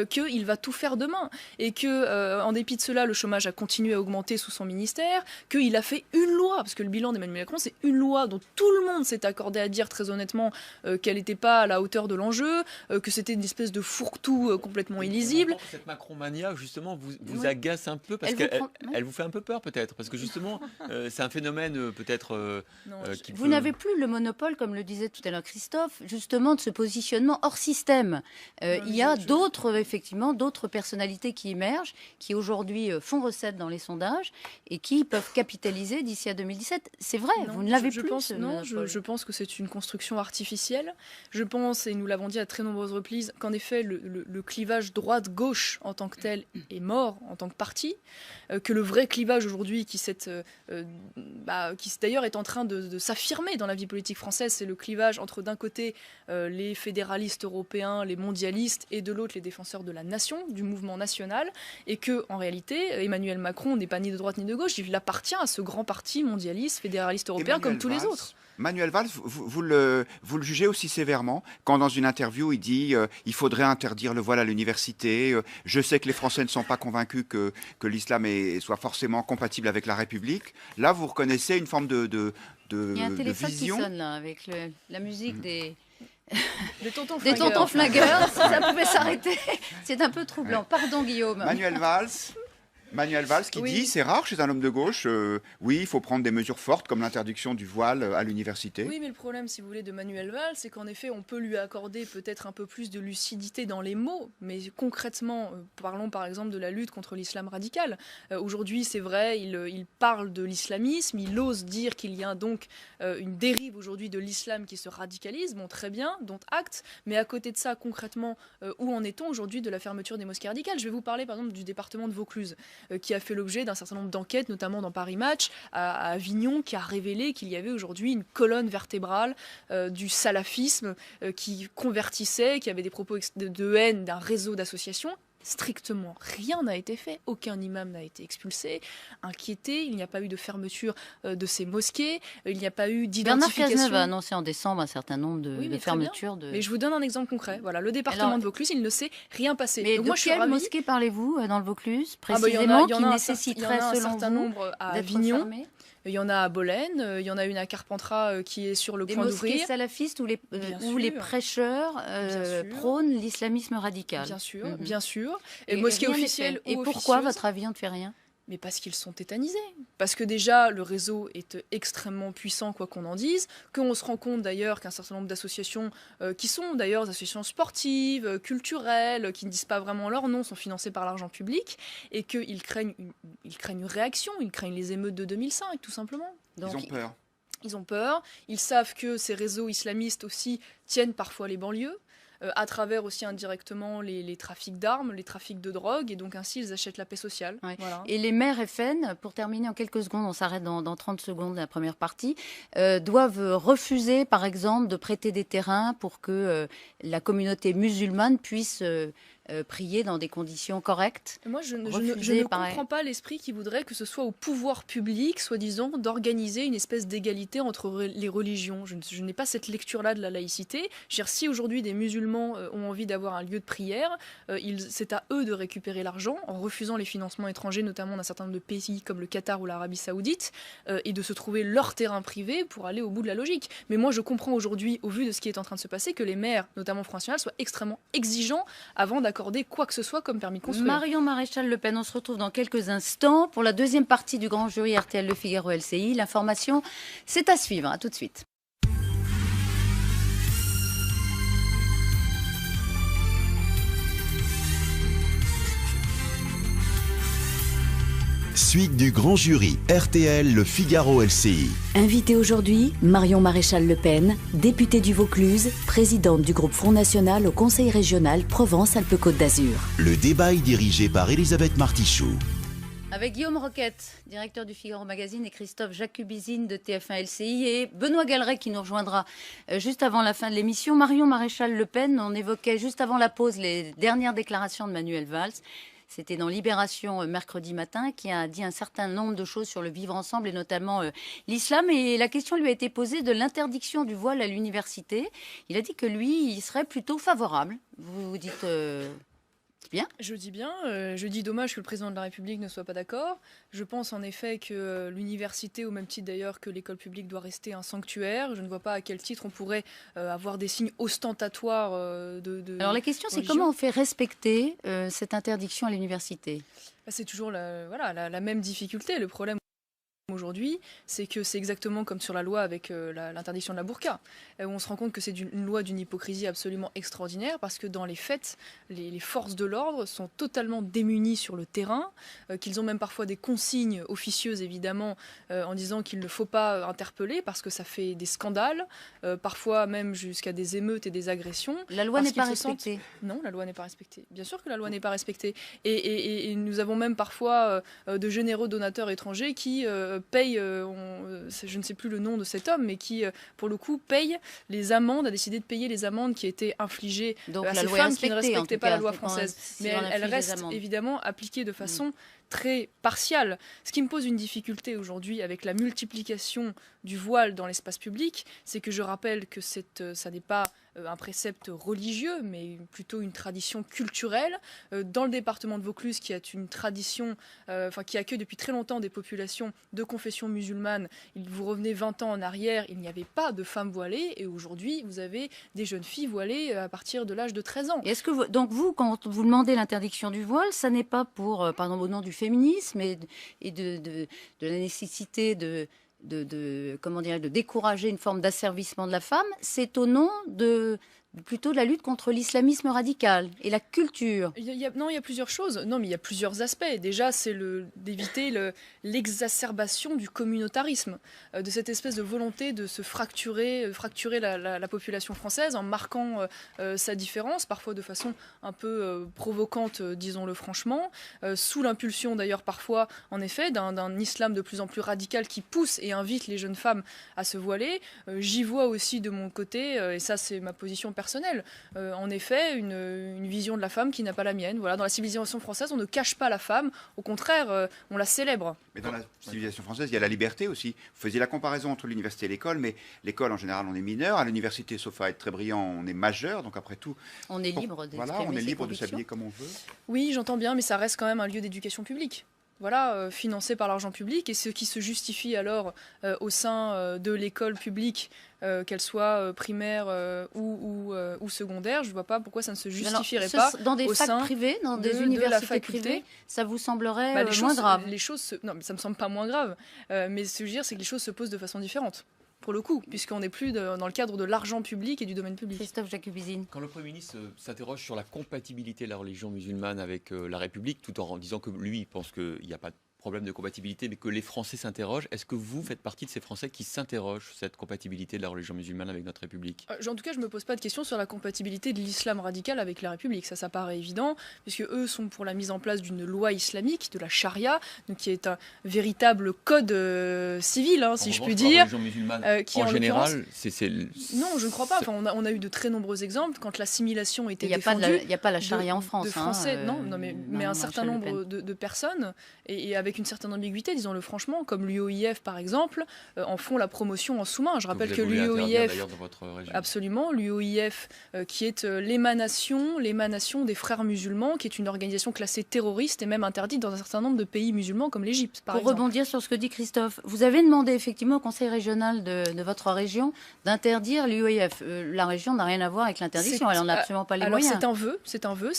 [SPEAKER 4] qu'il va tout faire demain et que, en dépit de cela, le chômage a continué à augmenter sous son ministère, qu'il a fait une loi, parce que le bilan d'Emmanuel Macron, c'est une loi dont tout le monde s'est accordé à dire très honnêtement qu'elle n'était pas à la hauteur de l'enjeu, que c'était une espèce de fourre-tout complètement illisible.
[SPEAKER 6] Cette Macron-mania, justement, vous agace un peu parce qu'elle vous fait un peu peur, peut-être, parce que justement, c'est un phénomène peut-être qui
[SPEAKER 3] Vous n'avez plus le monopole, comme le disait tout à l'heure Christophe, justement de ce positionnement hors système. Il y a d'autres personnalités qui émergent, qui aujourd'hui font recette dans les sondages et qui peuvent capitaliser d'ici à 2017. C'est vrai, vous ne l'avez plus.
[SPEAKER 4] Je pense que c'est une construction artificielle. Je pense, et nous l'avons dit à très nombreuses reprises, qu'en effet, le clivage droite-gauche en tant que tel est mort en tant que parti, que le vrai clivage aujourd'hui qui d'ailleurs est en train de s'affirmer dans la vie politique française, c'est le clivage entre d'un côté les fédéralistes européens, les mondialistes, et de l'autre les défenseurs de la nation, du mouvement national, et que en réalité Emmanuel Macron n'est pas ni de droite ni de gauche, il appartient à ce grand parti mondialiste, fédéraliste européen comme tous les autres.
[SPEAKER 7] Manuel Valls, vous le jugez aussi sévèrement quand dans une interview il dit il faudrait interdire le voile à l'université. Je sais que les Français ne sont pas convaincus que l'islam soit forcément compatible avec la République. Là, vous reconnaissez une forme de vision.
[SPEAKER 3] Il y a un téléphone qui sonne là avec la musique des
[SPEAKER 4] tontons
[SPEAKER 3] flingueurs. Si ça pouvait s'arrêter, c'est un peu troublant. Pardon Guillaume.
[SPEAKER 7] Manuel Valls qui dit, c'est rare chez un homme de gauche, oui, il faut prendre des mesures fortes comme l'interdiction du voile à l'université.
[SPEAKER 4] Oui, mais le problème, si vous voulez, de Manuel Valls, c'est qu'en effet, on peut lui accorder peut-être un peu plus de lucidité dans les mots, mais concrètement, parlons par exemple de la lutte contre l'islam radical. Aujourd'hui, c'est vrai, il parle de l'islamisme, il ose dire qu'il y a donc une dérive aujourd'hui de l'islam qui se radicalise, bon, très bien, dont acte, mais à côté de ça, concrètement, où en est-on aujourd'hui de la fermeture des mosquées radicales ? Je vais vous parler par exemple du département de Vaucluse, qui a fait l'objet d'un certain nombre d'enquêtes, notamment dans Paris Match, à Avignon, qui a révélé qu'il y avait aujourd'hui une colonne vertébrale du salafisme qui convertissait, qui avait des propos de haine d'un réseau d'associations. Strictement rien n'a été fait, aucun imam n'a été expulsé, inquiété, il n'y a pas eu de fermeture de ces mosquées, il n'y a pas eu d'identification.
[SPEAKER 3] Bernard Cazeneuve a annoncé en décembre un certain nombre de fermetures.
[SPEAKER 4] Mais je vous donne un exemple concret. Voilà, le département de Vaucluse, il ne s'est rien passé.
[SPEAKER 3] Mais donc, de quelle mosquée parlez-vous dans le Vaucluse précisément, qui nécessiterait selon vous
[SPEAKER 4] nombre à Avignon. Il y en a à Bolène, il y en a une à Carpentras qui est sur le point d'ouvrir.
[SPEAKER 3] Des mosquées salafistes où les prêcheurs prônent l'islamisme radical.
[SPEAKER 4] Bien sûr. Et mosquées officielles.
[SPEAKER 3] Et pourquoi, à votre avis, on ne fait rien ?
[SPEAKER 4] Mais parce qu'ils sont tétanisés. Parce que déjà, le réseau est extrêmement puissant, quoi qu'on en dise, qu'on se rend compte d'ailleurs qu'un certain nombre d'associations, qui sont d'ailleurs des associations sportives, culturelles, qui ne disent pas vraiment leur nom, sont financées par l'argent public, et qu'ils craignent une réaction, ils craignent les émeutes de 2005, tout simplement.
[SPEAKER 7] Donc, ils ont peur.
[SPEAKER 4] Ils ont peur, ils savent que ces réseaux islamistes aussi tiennent parfois les banlieues, à travers aussi indirectement les trafics d'armes, les trafics de drogue, et donc ainsi ils achètent la paix sociale.
[SPEAKER 3] Ouais.
[SPEAKER 4] Voilà.
[SPEAKER 3] Et les maires FN, pour terminer en quelques secondes, on s'arrête dans 30 secondes la première partie, doivent refuser par exemple de prêter des terrains pour que la communauté musulmane puisse prier dans des conditions correctes.
[SPEAKER 4] Moi, je ne comprends pas l'esprit qui voudrait que ce soit au pouvoir public, soi-disant, d'organiser une espèce d'égalité entre les religions. Je n'ai pas cette lecture-là de la laïcité. Si aujourd'hui des musulmans ont envie d'avoir un lieu de prière, c'est à eux de récupérer l'argent en refusant les financements étrangers, notamment d'un certain nombre de pays comme le Qatar ou l'Arabie Saoudite, et de se trouver leur terrain privé pour aller au bout de la logique. Mais moi, je comprends aujourd'hui, au vu de ce qui est en train de se passer, que les maires, notamment Front National, soient extrêmement exigeants avant d'accorder quoi que ce soit comme permis de construire.
[SPEAKER 3] Marion Maréchal Le Pen, on se retrouve dans quelques instants pour la deuxième partie du grand jury RTL Le Figaro LCI. L'information, c'est à suivre. À tout de suite.
[SPEAKER 1] Suite du grand jury RTL Le Figaro LCI.
[SPEAKER 2] Invitée aujourd'hui, Marion Maréchal Le Pen, députée du Vaucluse, présidente du groupe Front National au Conseil régional Provence-Alpes-Côte d'Azur.
[SPEAKER 1] Le débat est dirigé par Elisabeth Martichoux.
[SPEAKER 3] Avec Guillaume Roquette, directeur du Figaro Magazine, et Christophe Jacubizine de TF1 LCI, et Benoît Galeret qui nous rejoindra juste avant la fin de l'émission. Marion Maréchal Le Pen, on évoquait juste avant la pause les dernières déclarations de Manuel Valls. C'était dans Libération mercredi matin, qui a dit un certain nombre de choses sur le vivre ensemble et notamment l'islam. Et la question lui a été posée de l'interdiction du voile à l'université. Il a dit que lui, il serait plutôt favorable. Vous dites... bien.
[SPEAKER 4] Je dis bien. Je dis dommage que le président de la République ne soit pas d'accord. Je pense en effet que l'université, au même titre d'ailleurs que l'école publique, doit rester un sanctuaire. Je ne vois pas à quel titre on pourrait avoir des signes ostentatoires de
[SPEAKER 3] Alors la question,
[SPEAKER 4] religion.
[SPEAKER 3] C'est comment on fait respecter cette interdiction à l'université ?
[SPEAKER 4] C'est toujours la même difficulté. Le problème aujourd'hui, c'est que c'est exactement comme sur la loi avec l'interdiction de la burqa. On se rend compte que c'est une loi d'une hypocrisie absolument extraordinaire parce que dans les faits, les forces de l'ordre sont totalement démunies sur le terrain, qu'ils ont même parfois des consignes officieuses évidemment en disant qu'il ne faut pas interpeller parce que ça fait des scandales, parfois même jusqu'à des émeutes et des agressions.
[SPEAKER 3] La loi n'est pas respectée.
[SPEAKER 4] Non, la loi n'est pas respectée. Bien sûr que la loi n'est pas respectée. Et nous avons même parfois de généreux donateurs étrangers qui paye, je ne sais plus le nom de cet homme, mais qui, pour le coup, paye les amendes, a décidé de payer les amendes qui étaient infligées à ces femmes qui ne respectaient pas la loi française. Mais elle reste évidemment appliquée de façon très partiale. Ce qui me pose une difficulté aujourd'hui avec la multiplication du voile dans l'espace public, c'est que je rappelle que ça n'est pas un précepte religieux, mais plutôt une tradition culturelle. Dans le département de Vaucluse, qui a une tradition, qui accueille depuis très longtemps des populations de confession musulmane, vous revenez 20 ans en arrière, il n'y avait pas de femmes voilées, et aujourd'hui, vous avez des jeunes filles voilées à partir de l'âge de 13 ans.
[SPEAKER 3] Et est-ce que donc vous, quand vous demandez l'interdiction du voile, ça n'est pas pour, par exemple, au nom du féminisme et de la nécessité de décourager une forme d'asservissement de la femme, c'est au nom plutôt de la lutte contre l'islamisme radical et la culture.
[SPEAKER 4] Il y a plusieurs choses. Non, mais il y a plusieurs aspects. Déjà, c'est d'éviter l'exacerbation du communautarisme, de cette espèce de volonté de se fracturer la population française en marquant sa différence, parfois de façon un peu provocante, disons-le franchement, sous l'impulsion d'ailleurs parfois, en effet, d'un islam de plus en plus radical qui pousse et invite les jeunes femmes à se voiler. J'y vois aussi de mon côté, et ça c'est ma position personnelle, en effet, une vision de la femme qui n'a pas la mienne. Voilà, dans la civilisation française, on ne cache pas la femme, au contraire, on la célèbre.
[SPEAKER 7] Mais dans la civilisation française, il y a la liberté aussi. Vous faisiez la comparaison entre l'université et l'école, mais l'école, en général, on est mineur. À l'université, sauf à être très brillant, on est majeur. Donc après tout,
[SPEAKER 3] on est libre
[SPEAKER 7] on est libre de s'habiller comme on veut.
[SPEAKER 4] Oui, j'entends bien, mais ça reste quand même un lieu d'éducation publique. Voilà, financé par l'argent public, et ce qui se justifie alors au sein de l'école publique, qu'elle soit primaire ou secondaire, je ne vois pas pourquoi ça ne se justifierait pas
[SPEAKER 3] dans des
[SPEAKER 4] au
[SPEAKER 3] facs
[SPEAKER 4] sein
[SPEAKER 3] privées, dans des universités privées, ça vous semblerait moins grave.
[SPEAKER 4] Non, mais ça me semble pas moins grave, mais ce que je veux dire, c'est que les choses se posent de façon différente. Pour le coup, puisqu'on n'est plus dans le cadre de l'argent public et du domaine public.
[SPEAKER 3] Christophe Jacubizine.
[SPEAKER 6] Quand le Premier ministre s'interroge sur la compatibilité de la religion musulmane avec la République, tout en disant que lui, il pense qu'il n'y a pas de problème de compatibilité, mais que les Français s'interrogent, est-ce que vous faites partie de ces Français qui s'interrogent sur cette compatibilité de la religion musulmane avec notre République ?
[SPEAKER 4] En tout cas, je ne me pose pas de questions sur la compatibilité de l'islam radical avec la République. Ça paraît évident, puisque eux sont pour la mise en place d'une loi islamique, de la charia, donc qui est un véritable code civil, si je puis dire.
[SPEAKER 6] La religion musulmane,
[SPEAKER 4] qui
[SPEAKER 6] en général,
[SPEAKER 4] Non, je ne crois pas. Enfin, on a eu de très nombreux exemples quand l'assimilation était défendue.
[SPEAKER 3] Il n'y a pas la charia en France.
[SPEAKER 4] De Français, mais un certain nombre de personnes, et avec une certaine ambiguïté, disons-le franchement, comme l'UOIF par exemple, en font la promotion en sous-main. Je rappelle que l'UOIF, absolument, l'UOIF qui est l'émanation des frères musulmans, qui est une organisation classée terroriste et même interdite dans un certain nombre de pays musulmans comme l'Égypte, par exemple.
[SPEAKER 3] Pour rebondir sur ce que dit Christophe, vous avez demandé effectivement au Conseil régional de votre région d'interdire l'UOIF. La région n'a rien à voir avec l'interdiction, elle n'en a absolument pas les moyens.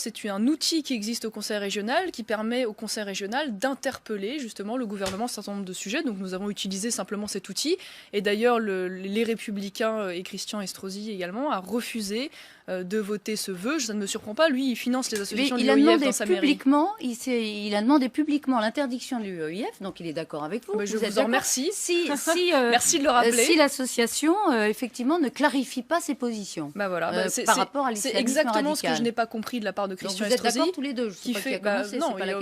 [SPEAKER 4] C'est un outil qui existe au Conseil régional qui permet au Conseil régional d'interpeller justement le gouvernement sur un certain nombre de sujets. Donc nous avons utilisé simplement cet outil. Et d'ailleurs, les Républicains et Christian Estrosi également a refusé de voter ce vœu. Ça ne me surprend pas. Lui, il finance les associations de
[SPEAKER 3] il
[SPEAKER 4] l'UEIF dans sa mairie.
[SPEAKER 3] Il a demandé publiquement l'interdiction de l'UEIF, donc il est d'accord avec vous.
[SPEAKER 4] Je vous en remercie.
[SPEAKER 3] Merci de le rappeler. Si l'association, effectivement, ne clarifie pas ses positions par rapport à l'islamisme
[SPEAKER 4] c'est exactement
[SPEAKER 3] radical.
[SPEAKER 4] ce que je n'ai pas compris de la part de Christian
[SPEAKER 3] Estrosi. Vous êtes d'accord
[SPEAKER 4] tous
[SPEAKER 3] les deux?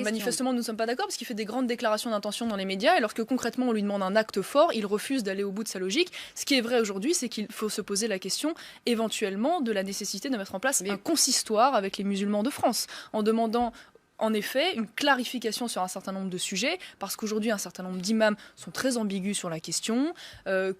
[SPEAKER 4] Manifestement, nous ne sommes pas d'accord parce qu'il fait des grandes déclarations d'intention dans les médias et lorsque concrètement on lui demande un acte fort, il refuse d'aller au bout de sa logique. Ce qui est vrai aujourd'hui, c'est qu'il faut se poser la question éventuellement de la nécessité de mettre en place un consistoire avec les musulmans de France en demandant en effet une clarification sur un certain nombre de sujets, parce qu'aujourd'hui un certain nombre d'imams sont très ambigus sur la question,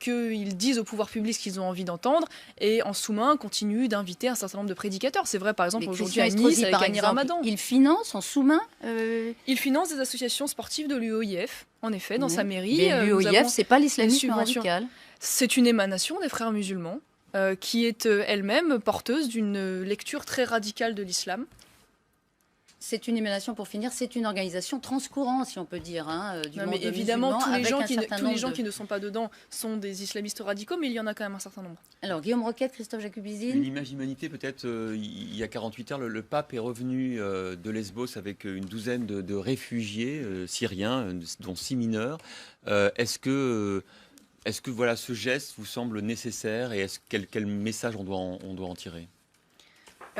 [SPEAKER 4] qu'ils disent au pouvoir public ce qu'ils ont envie d'entendre, et en sous-main continuent d'inviter un certain nombre de prédicateurs. C'est vrai par exemple aujourd'hui à Nice avec Annie Ramadan.
[SPEAKER 3] Il finance en sous-main
[SPEAKER 4] Il finance des associations sportives de l'UEIF, en effet, dans sa mairie.
[SPEAKER 3] Mais l'UEIF, c'est pas l'islamisme radical.
[SPEAKER 4] C'est une émanation des frères musulmans, qui est elle-même porteuse d'une lecture très radicale de l'islam.
[SPEAKER 3] C'est une émanation, pour finir, c'est une organisation transcourant, si on peut dire.
[SPEAKER 4] Mais évidemment, tous les gens qui ne sont pas dedans sont des islamistes radicaux, mais il y en a quand même un certain nombre.
[SPEAKER 3] Alors, Guillaume Roquette, Christophe Jacubizine.
[SPEAKER 6] Une image d'humanité, peut-être, il y a 48 heures, le pape est revenu de Lesbos avec une douzaine de réfugiés syriens, dont 6 mineurs. Est-ce que voilà, ce geste vous semble nécessaire et quel message on doit en tirer?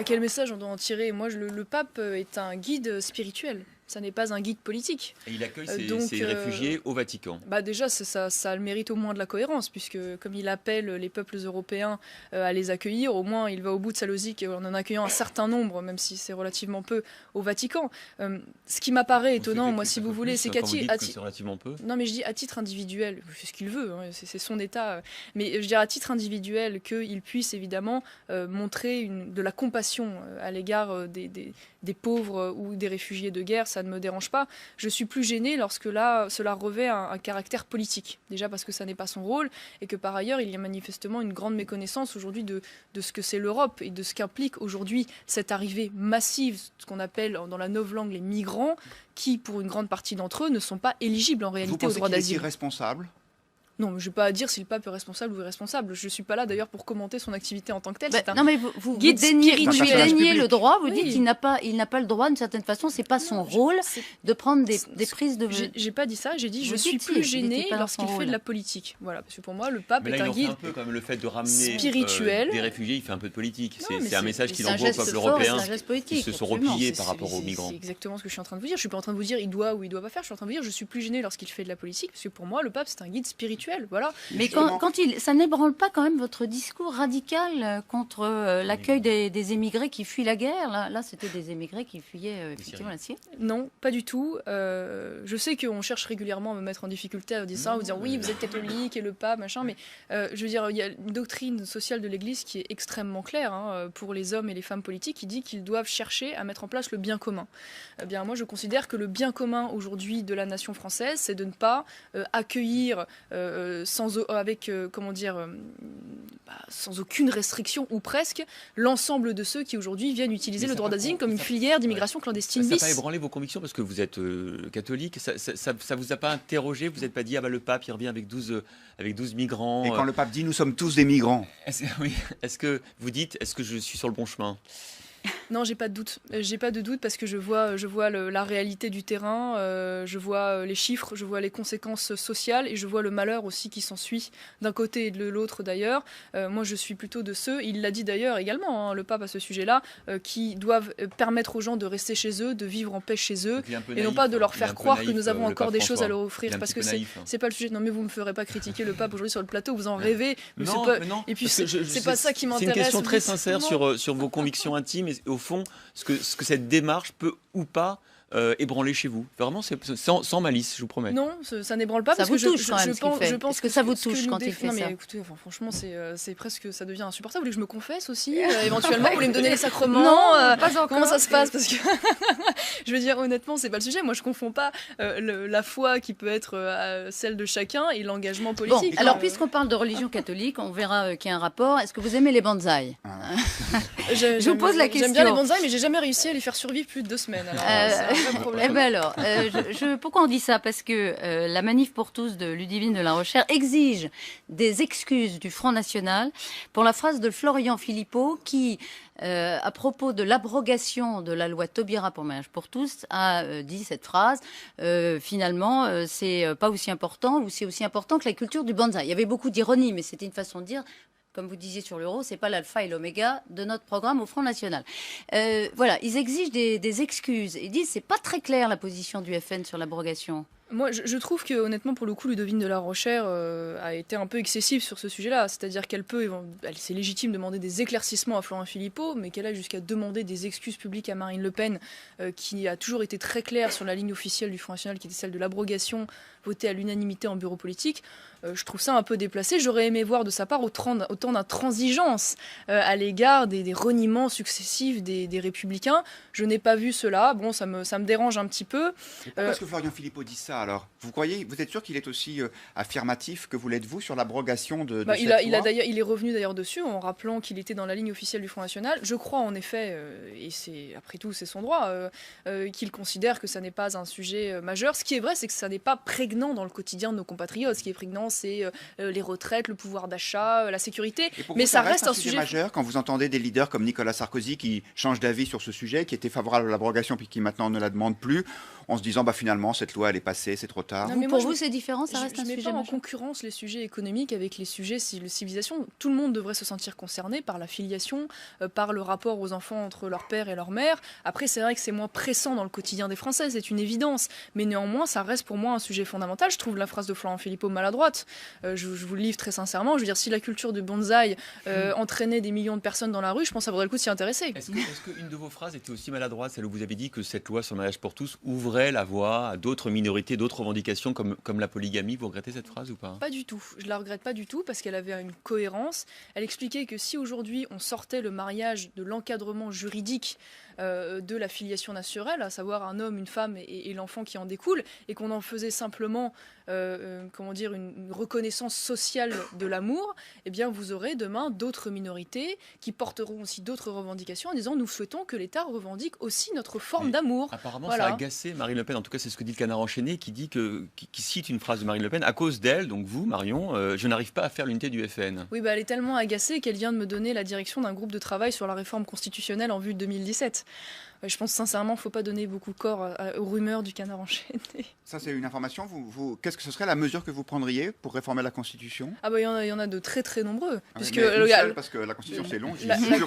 [SPEAKER 4] Quel message on doit en tirer? Moi, le pape est un guide spirituel. Ça n'est pas un guide politique.
[SPEAKER 6] Et il accueille ces réfugiés au Vatican.
[SPEAKER 4] Déjà, ça a le mérite au moins de la cohérence, puisque comme il appelle les peuples européens à les accueillir, au moins il va au bout de sa logique en accueillant un certain nombre, même si c'est relativement peu, au Vatican. Ce qui m'apparaît étonnant, moi, si vous voulez, c'est qu'à titre individuel, c'est ce qu'il veut, c'est son État, mais je dirais à titre individuel qu'il puisse évidemment montrer de la compassion à l'égard des pauvres ou des réfugiés de guerre, ça ne me dérange pas. Je suis plus gênée lorsque cela revêt un caractère politique. Déjà parce que ça n'est pas son rôle et que par ailleurs, il y a manifestement une grande méconnaissance aujourd'hui de ce que c'est l'Europe et de ce qu'implique aujourd'hui cette arrivée massive, ce qu'on appelle dans la novlangue les migrants, qui pour une grande partie d'entre eux ne sont pas éligibles en réalité au droit d'asile.
[SPEAKER 7] Vous pensez qu'il est irresponsable ?
[SPEAKER 4] Non, mais je ne vais pas dire si le pape est responsable ou irresponsable. Je ne suis pas là d'ailleurs pour commenter son activité en tant que telle.
[SPEAKER 3] Non, mais vous déniez le droit. Vous dites qu'il n'a pas le droit, d'une certaine façon. C'est pas son rôle de prendre des prises de.
[SPEAKER 4] J'ai pas dit ça. J'ai dit je suis plus gênée lorsqu'il fait de la politique. Voilà, parce que pour moi le pape est un guide
[SPEAKER 6] un peu comme le fait de ramener
[SPEAKER 4] spirituel
[SPEAKER 6] des réfugiés. Il fait un peu de politique. C'est un message qu'il envoie au peuple européen. Qui se sont repliés par rapport aux migrants.
[SPEAKER 4] C'est exactement ce que je suis en train de vous dire. Je suis pas en train de vous dire il doit ou il doit pas faire. Je suis en train de vous dire je suis plus gênée lorsqu'il fait de la politique, parce que pour moi le pape c'est un guide spirituel. Voilà.
[SPEAKER 3] Mais ça n'ébranle pas quand même votre discours radical contre l'accueil des émigrés qui fuient la guerre. Là, c'était des émigrés qui fuyaient effectivement la Syrie.
[SPEAKER 4] Non, pas du tout. Je sais qu'on cherche régulièrement à me mettre en difficulté à dire ça, en disant oui, vous êtes catholique et le pape, machin. Mais je veux dire, il y a une doctrine sociale de l'Église qui est extrêmement claire pour les hommes et les femmes politiques, qui dit qu'ils doivent chercher à mettre en place le bien commun. Eh bien, moi, je considère que le bien commun aujourd'hui de la nation française, c'est de ne pas accueillir sans aucune restriction ou presque l'ensemble de ceux qui aujourd'hui viennent utiliser le droit d'asile comme une filière d'immigration clandestine bis.
[SPEAKER 6] Ça n'a pas ébranlé vos convictions parce que vous êtes catholique. Ça vous a pas interrogé? Vous n'êtes pas dit le pape il revient avec 12 migrants.
[SPEAKER 7] Et quand le pape dit nous sommes tous des migrants.
[SPEAKER 6] Est-ce que vous dites est-ce que je suis sur le bon chemin?
[SPEAKER 4] Non, j'ai pas de doute. J'ai pas de doute parce que je vois la réalité du terrain, je vois les chiffres, je vois les conséquences sociales et je vois le malheur aussi qui s'ensuit d'un côté et de l'autre d'ailleurs. Moi, je suis plutôt de ceux, il l'a dit d'ailleurs également, le pape à ce sujet-là, qui doivent permettre aux gens de rester chez eux, de vivre en paix chez eux et non pas de leur faire croire que nous avons encore des choses à leur offrir parce que c'est pas le sujet. Non, mais vous me ferez pas critiquer le pape aujourd'hui sur le plateau, vous en rêvez.
[SPEAKER 6] Non.
[SPEAKER 4] Et puis c'est pas ça qui m'intéresse.
[SPEAKER 6] C'est une question très sincère sur vos convictions intimes et au fond ce que cette démarche peut ou pas ébranler chez vous. Vraiment, c'est sans malice, je vous promets.
[SPEAKER 4] Non, ça n'ébranle pas.
[SPEAKER 3] Ça
[SPEAKER 4] parce
[SPEAKER 3] vous
[SPEAKER 4] que
[SPEAKER 3] touche quand même, je pense que ça vous touche quand il fait ça.
[SPEAKER 4] Non, mais écoutez, franchement, c'est presque, ça devient insupportable. Vous voulez que je me confesse aussi éventuellement? Vous voulez me donner les sacrements?
[SPEAKER 3] Non, pas encore.
[SPEAKER 4] Comment ça se passe? Parce que je veux dire, honnêtement, c'est pas le sujet. Moi, je confonds pas la foi qui peut être celle de chacun et l'engagement politique.
[SPEAKER 3] Bon, alors, puisqu'on parle de religion catholique, on verra qu'il y a un rapport. Est-ce que vous aimez les bonsaïs?
[SPEAKER 4] Je vous pose la question. J'aime bien les bonsaïs, mais j'ai jamais réussi à les faire survivre plus de 2 semaines. Alors, vrai problème.
[SPEAKER 3] Eh ben alors, pourquoi on dit ça? Parce que la Manif pour tous de Ludivine de la Rochère exige des excuses du Front National pour la phrase de Florian Philippot qui, à propos de l'abrogation de la loi Taubira pour mariage pour tous, a dit cette phrase. Finalement, c'est pas aussi important, ou c'est aussi important que la culture du bonsaï. Il y avait beaucoup d'ironie, mais c'était une façon de dire. Comme vous disiez sur l'euro, c'est pas l'alpha et l'oméga de notre programme au Front National. Voilà, ils exigent des excuses. Ils disent c'est pas très clair la position du FN sur l'abrogation.
[SPEAKER 4] Moi, je trouve que honnêtement, pour le coup, Ludovine de la Rochère a été un peu excessive sur ce sujet-là. C'est-à-dire c'est légitime de demander des éclaircissements à Florent Philippot, mais qu'elle a jusqu'à demander des excuses publiques à Marine Le Pen, qui a toujours été très claire sur la ligne officielle du Front National, qui était celle de l'abrogation votée à l'unanimité en bureau politique. Je trouve ça un peu déplacé. J'aurais aimé voir de sa part autant d'intransigeance à l'égard des reniements successifs des Républicains. Je n'ai pas vu cela. Bon, ça me dérange un petit peu.
[SPEAKER 7] Pourquoi est-ce que Florian Philippot dit ça alors? Vous êtes sûr qu'il est aussi affirmatif que vous l'êtes-vous sur l'abrogation de cette loi?
[SPEAKER 4] Il est revenu d'ailleurs dessus en rappelant qu'il était dans la ligne officielle du Front National. Je crois en effet, et c'est après tout c'est son droit, qu'il considère que ça n'est pas un sujet majeur. Ce qui est vrai, c'est que ça n'est pas prégnant dans le quotidien de nos compatriotes. Ce qui est prégnant, c'est les retraites, le pouvoir d'achat, la sécurité.
[SPEAKER 7] Mais ça reste un sujet majeur quand vous entendez des leaders comme Nicolas Sarkozy qui changent d'avis sur ce sujet, qui était favorable à l'abrogation puis qui maintenant ne la demande plus, en se disant finalement cette loi elle est passée, c'est trop tard.
[SPEAKER 3] Non, mais pour vous c'est différent, ça reste un sujet majeur.
[SPEAKER 4] Je ne mets pas en concurrence les sujets économiques avec les sujets de civilisation. Tout le monde devrait se sentir concerné par la filiation, par le rapport aux enfants entre leur père et leur mère. Après, c'est vrai que c'est moins pressant dans le quotidien des Français, c'est une évidence. Mais néanmoins, ça reste pour moi un sujet fondamental. Je trouve la phrase de Florent Philippot maladroite. Je vous le livre très sincèrement. Je veux dire, si la culture du bonsaï entraînait des millions de personnes dans la rue, je pense que ça vaudrait le coup de s'y intéresser.
[SPEAKER 6] Est-ce qu'une de vos phrases était aussi maladroite, celle où vous avez dit que cette loi sur le mariage pour tous ouvrait la voie à d'autres minorités, d'autres revendications comme la polygamie? Vous regrettez cette phrase ou pas?
[SPEAKER 4] Pas du tout. Je la regrette pas du tout parce qu'elle avait une cohérence. Elle expliquait que si aujourd'hui on sortait le mariage de l'encadrement juridique de la filiation naturelle, à savoir un homme, une femme et l'enfant qui en découle, et qu'on en faisait simplement une reconnaissance sociale de l'amour, eh bien vous aurez demain d'autres minorités qui porteront aussi d'autres revendications en disant nous souhaitons que l'État revendique aussi notre forme d'amour.
[SPEAKER 6] Apparemment, voilà. Ça a agacé Marine Le Pen. En tout cas, c'est ce que dit le Canard enchaîné, qui cite une phrase de Marine Le Pen. À cause d'elle, donc vous, Marion, je n'arrive pas à faire l'unité du FN.
[SPEAKER 4] Oui, elle est tellement agacée qu'elle vient de me donner la direction d'un groupe de travail sur la réforme constitutionnelle en vue de 2017. Je pense sincèrement qu'il ne faut pas donner beaucoup corps aux rumeurs du Canard enchaîné.
[SPEAKER 7] Ça, c'est une information. Qu'est-ce que ce serait la mesure que vous prendriez pour réformer la Constitution?
[SPEAKER 4] Il y en a de très très nombreux.
[SPEAKER 7] Parce que la Constitution, c'est long.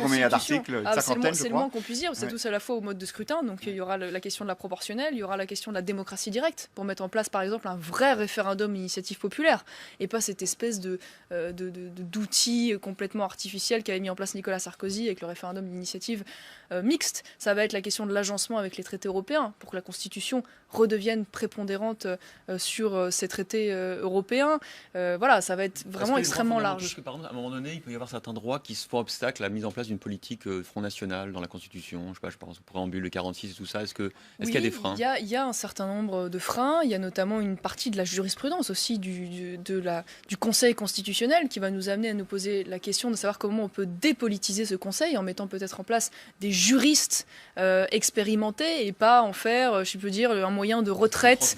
[SPEAKER 7] Combien il y a d'articles? Une cinquantaine,
[SPEAKER 4] c'est le moins qu'on puisse dire. C'est tous à la fois au mode de scrutin. Donc il y aura la question de la proportionnelle, il y aura la question de la démocratie directe, pour mettre en place par exemple un vrai référendum d'initiative populaire, et pas cette espèce d'outil complètement artificiel qu'avait mis en place Nicolas Sarkozy avec le référendum d'initiative mixte. Ça va être la question de l'agencement avec les traités européens pour que la Constitution redevienne prépondérante sur ces traités européens. Voilà, ça va être vraiment extrêmement large.
[SPEAKER 6] Parce que, par exemple, à un moment donné, il peut y avoir certains droits qui se font obstacle à la mise en place d'une politique Front National dans la Constitution. Je pense au préambule de 46 et tout ça. Est-ce qu'il y a des freins?
[SPEAKER 4] Il y a un certain nombre de freins. Il y a notamment une partie de la jurisprudence aussi du Conseil constitutionnel qui va nous amener à nous poser la question de savoir comment on peut dépolitiser ce Conseil en mettant peut-être en place des juristes expérimentés et pas en faire, je peux dire, un moyen de retraite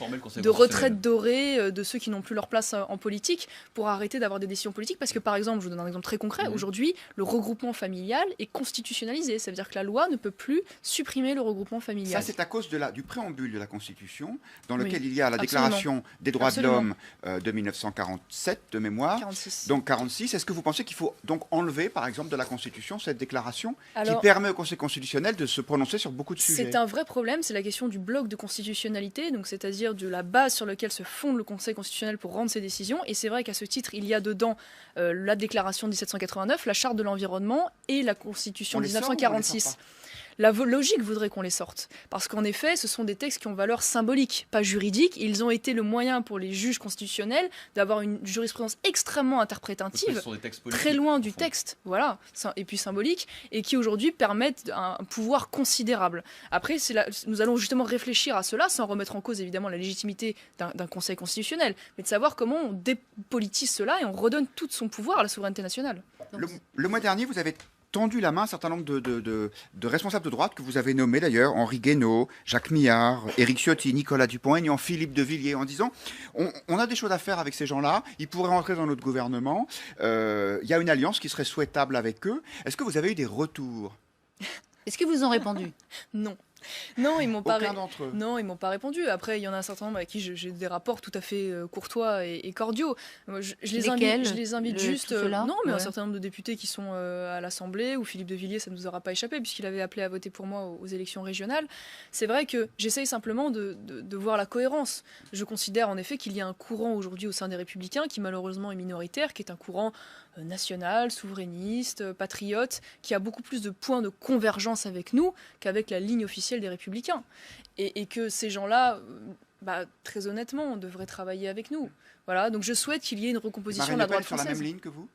[SPEAKER 4] dorée de ceux qui n'ont plus leur place en politique pour arrêter d'avoir des décisions politiques. Parce que par exemple, je vous donne un exemple très concret, aujourd'hui, le regroupement familial est constitutionnalisé. Ça veut dire que la loi ne peut plus supprimer le regroupement familial.
[SPEAKER 7] Ça, c'est à cause du préambule de la Constitution, dans lequel il y a la Déclaration des droits de l'homme de 1947, de mémoire.
[SPEAKER 4] 46.
[SPEAKER 7] Donc 46. Est-ce que vous pensez qu'il faut donc enlever, par exemple, de la Constitution cette déclaration qui permet au Conseil constitutionnel de se prononcer sur beaucoup de sujets?
[SPEAKER 4] C'est un vrai problème, c'est la question du bloc de constitutionnalité, donc c'est-à-dire de la base sur laquelle se fonde le Conseil constitutionnel pour rendre ses décisions. Et c'est vrai qu'à ce titre, il y a dedans la Déclaration de 1789, la Charte de l'environnement et la Constitution de 1946. La logique voudrait qu'on les sorte. Parce qu'en effet, ce sont des textes qui ont valeur symbolique, pas juridique. Ils ont été le moyen pour les juges constitutionnels d'avoir une jurisprudence extrêmement interprétative, très loin du texte, voilà, et puis symbolique, et qui aujourd'hui permettent un pouvoir considérable. Après, nous allons justement réfléchir à cela, sans remettre en cause évidemment la légitimité d'un Conseil constitutionnel, mais de savoir comment on dépolitise cela et on redonne tout son pouvoir à la souveraineté nationale.
[SPEAKER 7] Le mois dernier, vous avez tendu la main à un certain nombre de responsables de droite que vous avez nommés d'ailleurs, Henri Guénaud, Jacques Millard, Éric Ciotti, Nicolas Dupont-Aignan, Philippe de Villiers, en disant on a des choses à faire avec ces gens-là, ils pourraient rentrer dans notre gouvernement, il y a une alliance qui serait souhaitable avec eux. Est-ce que vous avez eu des retours?
[SPEAKER 3] Est-ce qu'ils vous ont répondu?
[SPEAKER 4] Non. Non, ils m'ont pas
[SPEAKER 7] Aucun d'entre eux.
[SPEAKER 4] Non, ils m'ont pas répondu. Après, il y en a un certain nombre avec qui j'ai des rapports tout à fait courtois et cordiaux. Moi, je les invite juste. Non, mais un certain nombre de députés qui sont à l'Assemblée, ou Philippe de Villiers, ça ne nous aura pas échappé puisqu'il avait appelé à voter pour moi aux élections régionales. C'est vrai que j'essaye simplement de voir la cohérence. Je considère en effet qu'il y a un courant aujourd'hui au sein des Républicains qui malheureusement est minoritaire, qui est un courant national, souverainiste, patriote, qui a beaucoup plus de points de convergence avec nous qu'avec la ligne officielle des Républicains. Et que ces gens-là, très honnêtement, devraient travailler avec nous. Voilà, donc je souhaite qu'il y ait une recomposition de la droite française.
[SPEAKER 7] Marine Le Pen sur la même ligne que vous?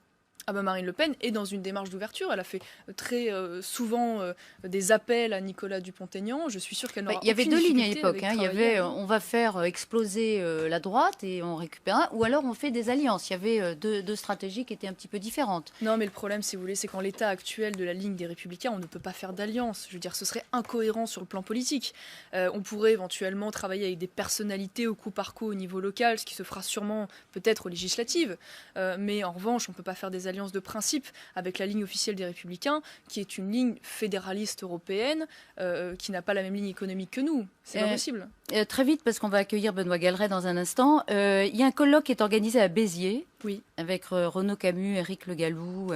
[SPEAKER 4] Marine Le Pen est dans une démarche d'ouverture. Elle a fait très souvent des appels à Nicolas Dupont-Aignan. Je suis sûre qu'elle n'aura
[SPEAKER 3] Il y avait
[SPEAKER 4] aucune
[SPEAKER 3] deux lignes à
[SPEAKER 4] difficulté
[SPEAKER 3] l'époque. Il y avait on va faire exploser la droite et on récupère un, ou alors on fait des alliances. Il y avait deux stratégies qui étaient un petit peu différentes.
[SPEAKER 4] Non, mais le problème, si vous voulez, c'est qu'en l'état actuel de la ligne des Républicains, on ne peut pas faire d'alliance. Je veux dire, ce serait incohérent sur le plan politique. On pourrait éventuellement travailler avec des personnalités au coup par coup au niveau local, ce qui se fera sûrement peut-être aux législatives. Mais en revanche, on ne peut pas faire des alliances de principe avec la ligne officielle des Républicains, qui est une ligne fédéraliste européenne, qui n'a pas la même ligne économique que nous. C'est pas possible.
[SPEAKER 3] Très vite, parce qu'on va accueillir Benoît Galeret dans un instant. Il y a un colloque qui est organisé à Béziers,
[SPEAKER 4] oui,
[SPEAKER 3] avec Renaud Camus, Éric Le Gallou,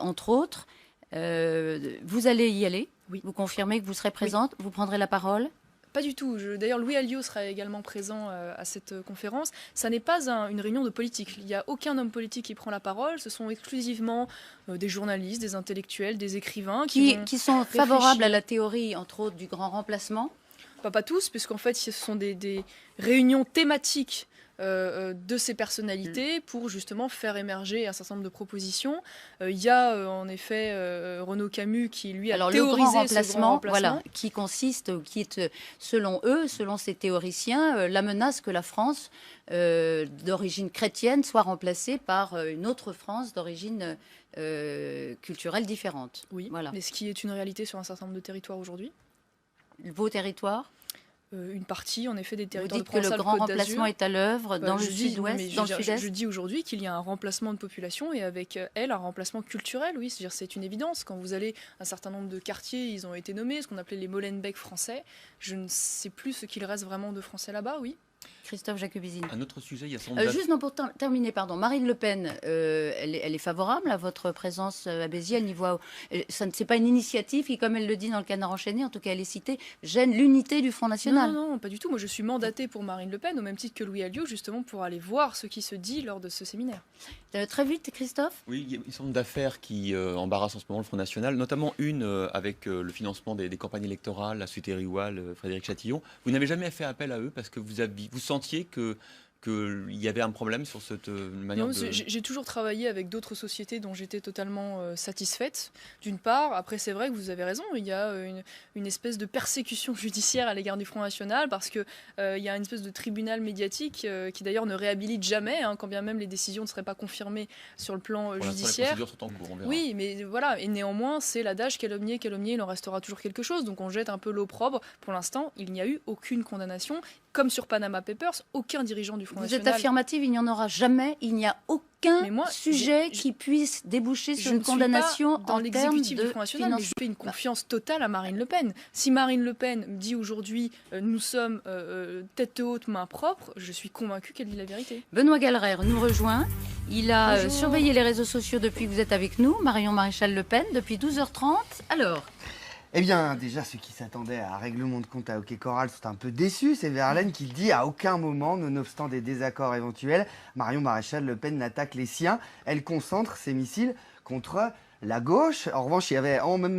[SPEAKER 3] entre autres. Vous allez y aller?
[SPEAKER 4] Oui.
[SPEAKER 3] Vous confirmez que vous serez présente? Oui. Vous prendrez la parole?
[SPEAKER 4] Pas du tout. D'ailleurs, Louis Alliot sera également présent à cette conférence. Ça n'est pas une réunion de politique. Il n'y a aucun homme politique qui prend la parole. Ce sont exclusivement des journalistes, des intellectuels, des écrivains qui
[SPEAKER 3] sont favorables à la théorie, entre autres, du grand remplacement.
[SPEAKER 4] Pas tous, puisqu'en fait, ce sont des réunions thématiques de ces personnalités pour justement faire émerger un certain nombre de propositions. Il y a en effet Renaud Camus qui lui a théorisé ce grand remplacement.
[SPEAKER 3] Voilà, qui est selon eux, selon ces théoriciens, la menace que la France d'origine chrétienne soit remplacée par une autre France d'origine culturelle différente.
[SPEAKER 4] Oui, voilà. Mais ce qui est une réalité sur un certain nombre de territoires aujourd'hui.
[SPEAKER 3] Vos territoires?
[SPEAKER 4] Une partie, en effet, des territoires
[SPEAKER 3] de Provence. Vous dites que le grand remplacement est à l'œuvre dans le sud-ouest, dans le sud-est.
[SPEAKER 4] Je dis aujourd'hui qu'il y a un remplacement de population et avec elle un remplacement culturel, oui. C'est-à-dire c'est une évidence. Quand vous allez un certain nombre de quartiers, ils ont été nommés, ce qu'on appelait les Molenbeek français. Je ne sais plus ce qu'il reste vraiment de français là-bas, oui.
[SPEAKER 3] Christophe Jacobizine.
[SPEAKER 6] Un autre sujet, il y a son
[SPEAKER 3] juste pour terminer, pardon. Marine Le Pen, elle est favorable à votre présence à Béziers. Elle n'y voit, c'est pas une initiative qui, comme elle le dit dans le Canard enchaîné, en tout cas elle est citée, gêne l'unité du Front National.
[SPEAKER 4] Non, pas du tout. Moi, je suis mandatée pour Marine Le Pen, au même titre que Louis Alliot, justement pour aller voir ce qui se dit lors de ce séminaire.
[SPEAKER 3] Très vite, Christophe.
[SPEAKER 6] Oui, il y a une sorte d'affaires qui embarrassent en ce moment le Front National, notamment une avec le financement des campagnes électorales, la Sutéry Wall, Frédéric Chatillon. Vous n'avez jamais fait appel à eux parce que vous sentiez qu'il y avait un problème sur cette manière de...
[SPEAKER 4] J'ai toujours travaillé avec d'autres sociétés dont j'étais totalement satisfaite, d'une part. Après, c'est vrai que vous avez raison, il y a une espèce de persécution judiciaire à l'égard du Front National, parce qu'il y a une espèce de tribunal médiatique qui d'ailleurs ne réhabilite jamais, quand bien même les décisions ne seraient pas confirmées sur le plan judiciaire.
[SPEAKER 6] Les procédures sont en cours, on verra.
[SPEAKER 4] Oui, mais voilà, et néanmoins, c'est l'adage calomnier, il en restera toujours quelque chose, donc on jette un peu l'opprobre. Pour l'instant, il n'y a eu aucune condamnation. Comme sur Panama Papers, aucun dirigeant du Front National...
[SPEAKER 3] Vous êtes affirmative, il n'y en aura jamais, il n'y a aucun sujet qui puisse déboucher sur une condamnation
[SPEAKER 4] dans l'exécutif du Front National, mais je fais une confiance totale à Marine Le Pen. Si Marine Le Pen dit aujourd'hui nous sommes tête haute, main propre, je suis convaincue qu'elle dit la vérité.
[SPEAKER 3] Benoît Galeret nous rejoint. Il a surveillé les réseaux sociaux depuis que vous êtes avec nous, Marion Maréchal Le Pen, depuis 12h30. Alors...
[SPEAKER 5] Eh bien, déjà, ceux qui s'attendaient à un règlement de compte à Hockey Coral sont un peu déçus. C'est Verlaine qui le dit à aucun moment, nonobstant des désaccords éventuels, Marion Maréchal Le Pen n'attaque les siens. Elle concentre ses missiles contre la gauche. En revanche, il y avait en même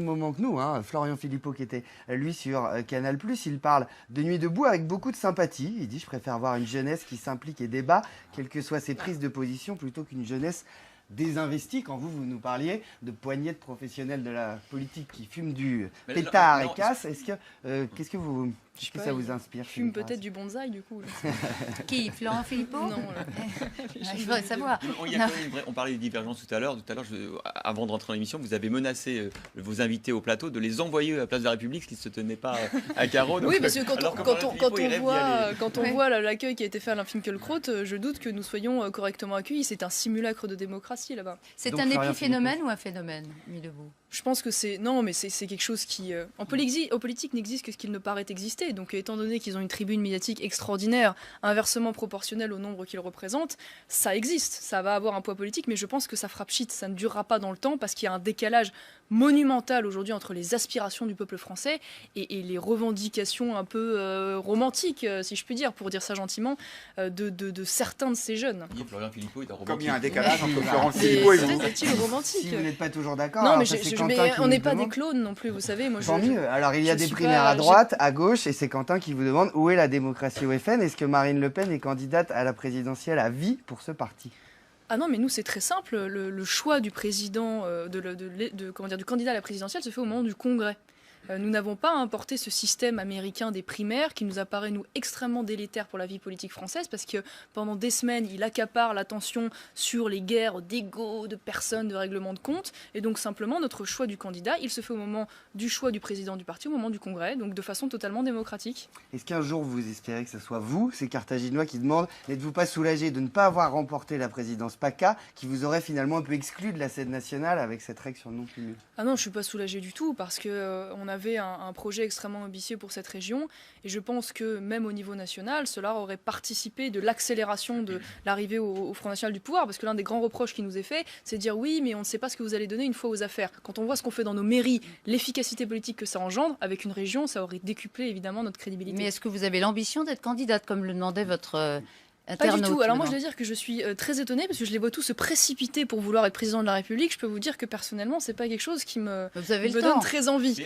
[SPEAKER 5] moment que nous, Florian Philippot qui était lui sur Canal+. Il parle de Nuit debout avec beaucoup de sympathie. Il dit « Je préfère voir une jeunesse qui s'implique et débat, quelles que soient ses prises de position, plutôt qu'une jeunesse désinvestis. Quand vous nous parliez de poignées de professionnels de la politique qui fument du pétard et casse, qu'est-ce que vous Qu'est-ce que ça vous inspire?
[SPEAKER 4] Fume peut-être du bonsaï du coup.
[SPEAKER 3] Qui? Florent Philippot?
[SPEAKER 4] Non.
[SPEAKER 3] Je voudrais savoir.
[SPEAKER 6] On parlait des divergences tout à l'heure. Avant de rentrer dans l'émission, vous avez menacé vos invités au plateau de les envoyer à la place de la République, ce qui ne se tenait pas à carreau.
[SPEAKER 4] Oui, parce que quand on voit l'accueil qui a été fait à l'Infinkelkraut, je doute que nous soyons correctement accueillis. C'est un simulacre de démocratie là-bas.
[SPEAKER 3] C'est un épiphénomène ou un phénomène, mis-debout?
[SPEAKER 4] Je pense que c'est quelque chose qui en politique n'existe que ce qu'il ne paraît exister. Donc étant donné qu'ils ont une tribune médiatique extraordinaire, inversement proportionnelle au nombre qu'ils représentent, ça existe, ça va avoir un poids politique, mais je pense que ça fera pchit, ça ne durera pas dans le temps parce qu'il y a un décalage monumental aujourd'hui entre les aspirations du peuple français et les revendications un peu romantiques, si je puis dire, pour dire ça gentiment, de certains de ces jeunes.
[SPEAKER 6] Florian Philippot est un romantique.
[SPEAKER 7] Comme il y a un décalage entre Florent Philippot et vous.
[SPEAKER 4] C'est romantique.
[SPEAKER 5] Si vous n'êtes pas toujours d'accord.
[SPEAKER 4] Non, mais on n'est pas des clones non plus, vous savez. Moi,
[SPEAKER 5] tant mieux. Alors il y a des primaires à droite, à gauche, et c'est Quentin qui vous demande où est la démocratie au FN. Est-ce que Marine Le Pen est candidate à la présidentielle à vie pour ce parti?
[SPEAKER 4] Ah non, mais nous, c'est très simple. Le choix du président, du candidat à la présidentielle se fait au moment du Congrès. Nous n'avons pas importé ce système américain des primaires qui nous apparaît, nous, extrêmement délétère pour la vie politique française parce que pendant des semaines, il accapare l'attention sur les guerres d'ego, de personnes, de règlements de compte. Et donc, simplement, notre choix du candidat, il se fait au moment du choix du président du parti, au moment du Congrès, donc de façon totalement démocratique.
[SPEAKER 5] Est-ce qu'un jour, vous espérez que ce soit vous, ces Carthaginois, qui demandent, n'êtes-vous pas soulagé de ne pas avoir remporté la présidence PACA, qui vous aurait finalement un peu exclu de la scène nationale avec cette règle sur le non-cumul?
[SPEAKER 4] Ah non, je ne suis pas soulagé du tout parce qu'on avait un projet extrêmement ambitieux pour cette région et je pense que même au niveau national, cela aurait participé de l'accélération de l'arrivée au Front National du pouvoir parce que l'un des grands reproches qui nous est fait, c'est de dire oui, mais on ne sait pas ce que vous allez donner une fois aux affaires. Quand on voit ce qu'on fait dans nos mairies, l'efficacité politique que ça engendre, avec une région, ça aurait décuplé évidemment notre crédibilité.
[SPEAKER 3] Mais est-ce que vous avez l'ambition d'être candidate, comme le demandait votre
[SPEAKER 4] Pas du tout. Alors moi, je dois dire que je suis très étonnée parce que je les vois tous se précipiter pour vouloir être président de la République. Je peux vous dire que personnellement, c'est pas quelque chose qui me donne très envie.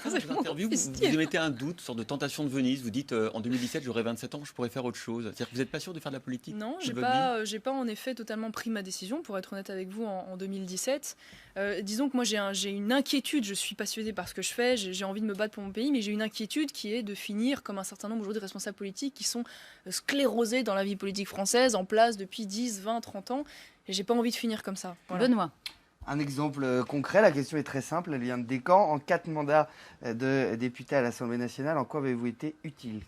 [SPEAKER 6] Vous émettez un doute, une sorte de tentation de Venise. Vous dites en 2017, j'aurai 27 ans, je pourrais faire autre chose. C'est-à-dire que vous n'êtes pas sûr de faire de la politique?
[SPEAKER 4] Non, j'ai pas en effet totalement pris ma décision, pour être honnête avec vous, en 2017. Disons que moi, j'ai une inquiétude. Je suis passionnée par ce que je fais. J'ai envie de me battre pour mon pays, mais j'ai une inquiétude qui est de finir comme un certain nombre aujourd'hui de responsables politiques qui sont sclérosés dans la vie politique française, en place depuis 10, 20, 30 ans. Et j'ai pas envie de finir comme ça.
[SPEAKER 3] Voilà. Benoît.
[SPEAKER 5] Un exemple concret, la question est très simple, elle vient de Descamps. En 4 mandats de député à l'Assemblée nationale, en quoi avez-vous été utile?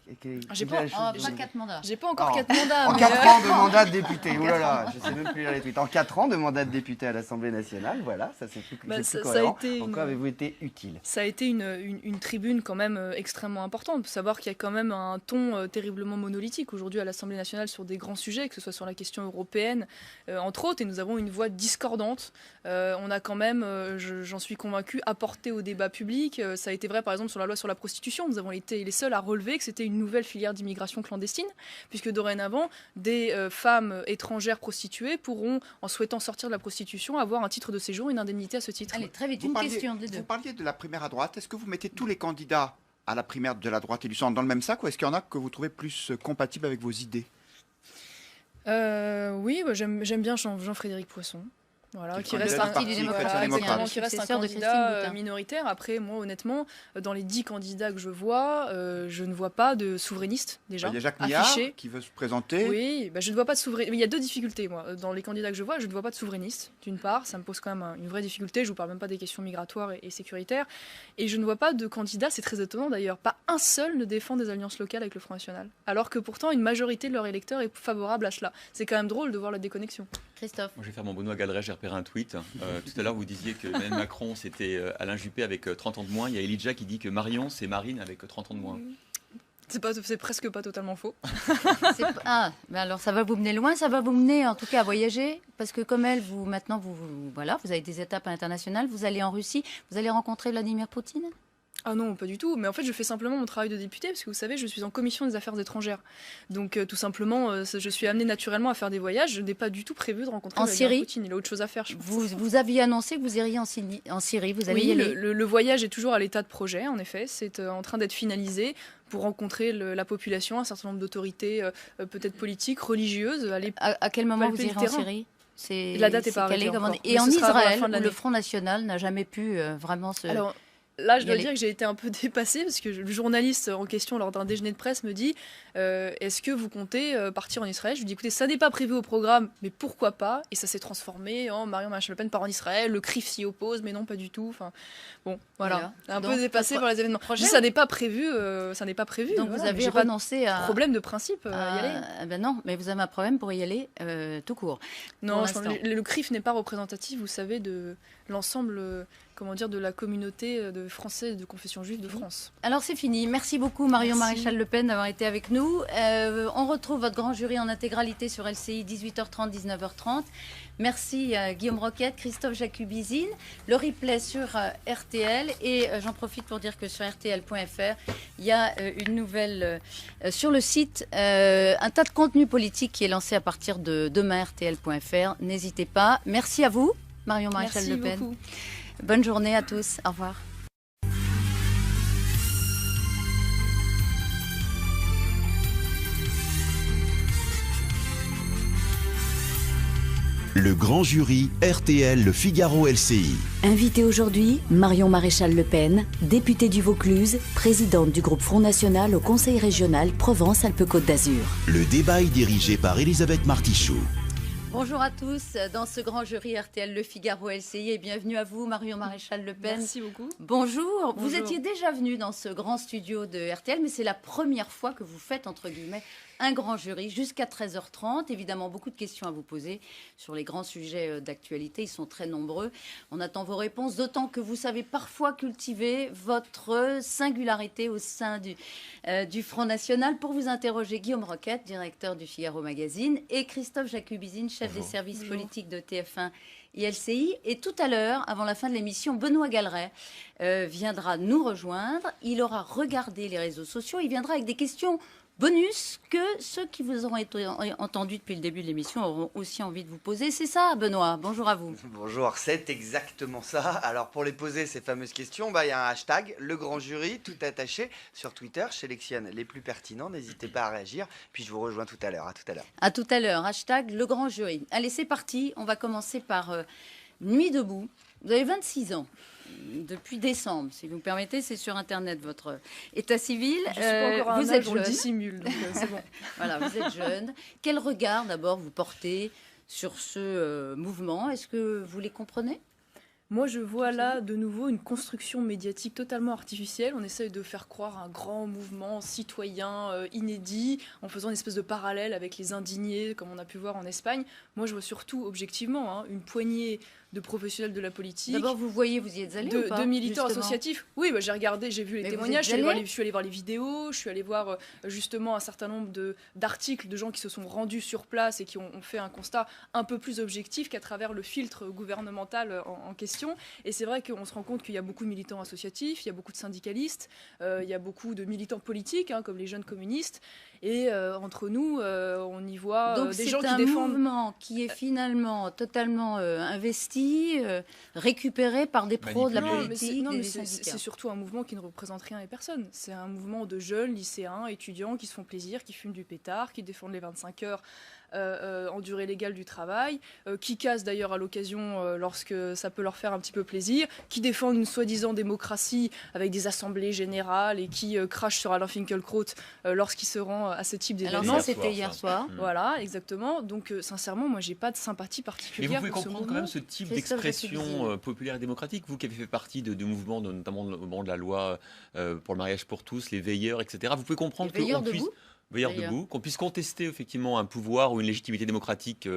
[SPEAKER 3] J'ai pas 4 mandats.
[SPEAKER 4] J'ai pas encore 4 mandats.
[SPEAKER 5] En 4 ans de mandat de député, oh là là, je sais même plus lire les tweets. En 4 ans de mandat de député à l'Assemblée nationale, voilà, ça c'est plus cohérent. En quoi avez-vous été utile?
[SPEAKER 4] Ça a été une tribune quand même extrêmement importante. Il faut savoir qu'il y a quand même un ton terriblement monolithique aujourd'hui à l'Assemblée nationale sur des grands sujets, que ce soit sur la question européenne, entre autres, et nous avons une voix discordante. On a quand même, j'en suis convaincue, apporté au débat public. Ça a été vrai par exemple sur la loi sur la prostitution. Nous avons été les seuls à relever que c'était une nouvelle filière d'immigration clandestine, puisque dorénavant, des femmes étrangères prostituées pourront, en souhaitant sortir de la prostitution, avoir un titre de séjour et une indemnité à ce titre.
[SPEAKER 3] Allez, très vite, une question des deux.
[SPEAKER 7] Vous parliez de la primaire à droite. Est-ce que vous mettez tous les candidats à la primaire de la droite et du centre dans le même sac, ou est-ce qu'il y en a que vous trouvez plus compatibles avec vos idées?
[SPEAKER 4] Oui, j'aime bien Jean-Frédéric Poisson. Voilà, qui reste un candidat minoritaire. Après, moi, honnêtement, dans les 10 candidats que je vois, je ne vois pas de souverainiste, déjà.
[SPEAKER 7] Il y a Jacques Millard qui veut se présenter.
[SPEAKER 4] Oui, je ne vois pas de souverainiste. Il y a deux difficultés, moi. Dans les candidats que je vois, je ne vois pas de souverainiste, d'une part. Ça me pose quand même une vraie difficulté. Je ne vous parle même pas des questions migratoires et sécuritaires. Et je ne vois pas de candidat, c'est très étonnant d'ailleurs, pas un seul ne défend des alliances locales avec le Front National. Alors que pourtant, une majorité de leurs électeurs est favorable à cela. C'est quand même drôle de voir la déconnexion.
[SPEAKER 3] Christophe.
[SPEAKER 6] Moi, je vais faire mon Benoît Galeret, j'ai repéré un tweet. Tout à l'heure, vous disiez que Emmanuel Macron, c'était Alain Juppé avec 30 ans de moins. Il y a Elijah qui dit que Marion, c'est Marine avec 30 ans de moins.
[SPEAKER 4] C'est presque pas totalement faux.
[SPEAKER 3] Mais alors ça va vous mener loin, ça va vous mener en tout cas à voyager, parce que comme elle, vous avez des étapes internationales, vous allez en Russie, vous allez rencontrer Vladimir Poutine?
[SPEAKER 4] Ah non, pas du tout. Mais en fait, je fais simplement mon travail de député, parce que vous savez, je suis en commission des affaires étrangères. Donc, tout simplement, je suis amenée naturellement à faire des voyages. Je n'ai pas du tout prévu de rencontrer Vladimir Poutine. Il a autre chose à faire.
[SPEAKER 3] Vous aviez annoncé que vous iriez en Syrie. Vous allez y aller.
[SPEAKER 4] Le voyage est toujours à l'état de projet, en effet. C'est en train d'être finalisé pour rencontrer la population, un certain nombre d'autorités, peut-être politiques, religieuses.
[SPEAKER 3] À quel moment vous irez en Syrie?
[SPEAKER 4] La date est pas arrêtée encore.
[SPEAKER 3] Et en Israël, où le Front National n'a jamais pu vraiment se...
[SPEAKER 4] Là, je dois dire que j'ai été un peu dépassée parce que le journaliste en question lors d'un déjeuner de presse me dit est-ce que vous comptez partir en Israël? Je lui dis écoutez, ça n'est pas prévu au programme, mais pourquoi pas? Et ça s'est transformé en Marion Maréchal Le Pen part en Israël, le CRIF s'y oppose, mais non, pas du tout. Enfin, bon, voilà, un peu dépassée par les événements. Je dis ça n'est pas prévu, ça n'est pas prévu.
[SPEAKER 3] Donc vous avez renoncé à
[SPEAKER 4] problème de principe à y aller.
[SPEAKER 3] Ben non, mais vous avez un problème pour y aller tout court.
[SPEAKER 4] Non, le CRIF n'est pas représentatif, vous savez, de l'ensemble, de la communauté de Français de confession juive de France.
[SPEAKER 3] Alors c'est fini. Merci beaucoup Marion Maréchal Le Pen d'avoir été avec nous. On retrouve votre grand jury en intégralité sur LCI 18h30, 19h30. Merci Guillaume Roquette, Christophe Jacubizine. Le replay sur RTL. Et j'en profite pour dire que sur rtl.fr, il y a une nouvelle sur le site, un tas de contenu politique qui est lancé à partir de demain, rtl.fr. N'hésitez pas. Merci à vous, Marion Maréchal Le Pen.
[SPEAKER 4] Beaucoup.
[SPEAKER 3] Bonne journée à tous. Au revoir.
[SPEAKER 1] Le grand jury RTL Le Figaro LCI.
[SPEAKER 2] Invité aujourd'hui, Marion Maréchal Le Pen, députée du Vaucluse, présidente du groupe Front National au Conseil régional Provence-Alpes-Côte d'Azur.
[SPEAKER 1] Le débat est dirigé par Elisabeth Martichoux.
[SPEAKER 3] Bonjour à tous dans ce grand jury RTL Le Figaro LCI et bienvenue à vous Marion Maréchal Le Pen.
[SPEAKER 4] Merci beaucoup.
[SPEAKER 3] Bonjour. Vous étiez déjà venue dans ce grand studio de RTL, mais c'est la première fois que vous faites entre guillemets un grand jury jusqu'à 13h30. Évidemment, beaucoup de questions à vous poser sur les grands sujets d'actualité. Ils sont très nombreux. On attend vos réponses, d'autant que vous savez parfois cultiver votre singularité au sein du Front National. Pour vous interroger, Guillaume Roquette, directeur du Figaro Magazine, et Christophe Jacubizine, chef des services politiques de TF1 et LCI. Et tout à l'heure, avant la fin de l'émission, Benoît Galeret viendra nous rejoindre. Il aura regardé les réseaux sociaux. Il viendra avec des questions bonus que ceux qui vous auront entendu depuis le début de l'émission auront aussi envie de vous poser. C'est ça, Benoît. Bonjour à vous.
[SPEAKER 5] Bonjour, c'est exactement ça. Alors, pour les poser, ces fameuses questions, il y a un hashtag, le grand jury, tout attaché. Sur Twitter, je sélectionne les plus pertinents. N'hésitez pas à réagir. Puis, je vous rejoins tout à l'heure. À tout à l'heure.
[SPEAKER 3] À tout à l'heure. Hashtag, le grand jury. Allez, c'est parti. On va commencer par Nuit debout. Vous avez 26 ans. Depuis décembre, si vous me permettez, c'est sur Internet votre état civil.
[SPEAKER 4] Je suis pas encore
[SPEAKER 3] vous êtes
[SPEAKER 4] jeune. On le dissimule, donc c'est bon.
[SPEAKER 3] Voilà, vous êtes jeune. Quel regard d'abord vous portez sur ce mouvement? Est-ce que vous les comprenez?
[SPEAKER 4] Moi, je vois là de nouveau une construction médiatique totalement artificielle. On essaye de faire croire un grand mouvement citoyen inédit en faisant une espèce de parallèle avec les indignés, comme on a pu voir en Espagne. Moi, je vois surtout, objectivement, une poignée de professionnels de la politique.
[SPEAKER 3] D'abord, vous y êtes allé ou pas,
[SPEAKER 4] de militants
[SPEAKER 3] justement
[SPEAKER 4] associatifs. Oui, j'ai regardé, j'ai vu les témoignages, je suis allé voir les vidéos, je suis allé voir justement un certain nombre d'articles de gens qui se sont rendus sur place et qui ont fait un constat un peu plus objectif qu'à travers le filtre gouvernemental en question. Et c'est vrai qu'on se rend compte qu'il y a beaucoup de militants associatifs, il y a beaucoup de syndicalistes, il y a beaucoup de militants politiques, comme les jeunes communistes. Et entre nous, on y voit des gens qui défendent...
[SPEAKER 3] Donc c'est un mouvement qui est finalement totalement investi, récupéré par des pros de la politique, des syndicats.
[SPEAKER 4] C'est surtout un mouvement qui ne représente rien et personne. C'est un mouvement de jeunes, lycéens, étudiants qui se font plaisir, qui fument du pétard, qui défendent les 25 heures en durée légale du travail, qui cassent d'ailleurs à l'occasion lorsque ça peut leur faire un petit peu plaisir, qui défendent une soi-disant démocratie avec des assemblées générales et qui crachent sur Alain Finkielkraut lorsqu'il se rend à ce type d'événement.
[SPEAKER 3] Alors non, c'était hier soir.
[SPEAKER 4] Voilà, exactement. Donc sincèrement, moi, j'ai pas de sympathie particulière.
[SPEAKER 6] Mais vous pouvez comprendre quand même ce type d'expression populaire et démocratique, vous qui avez fait partie de mouvements, notamment au moment de la loi pour le mariage pour tous, les veilleurs, etc. Vous pouvez comprendre qu'on puisse... Veilleurs debout, qu'on puisse contester effectivement un pouvoir ou une légitimité démocratique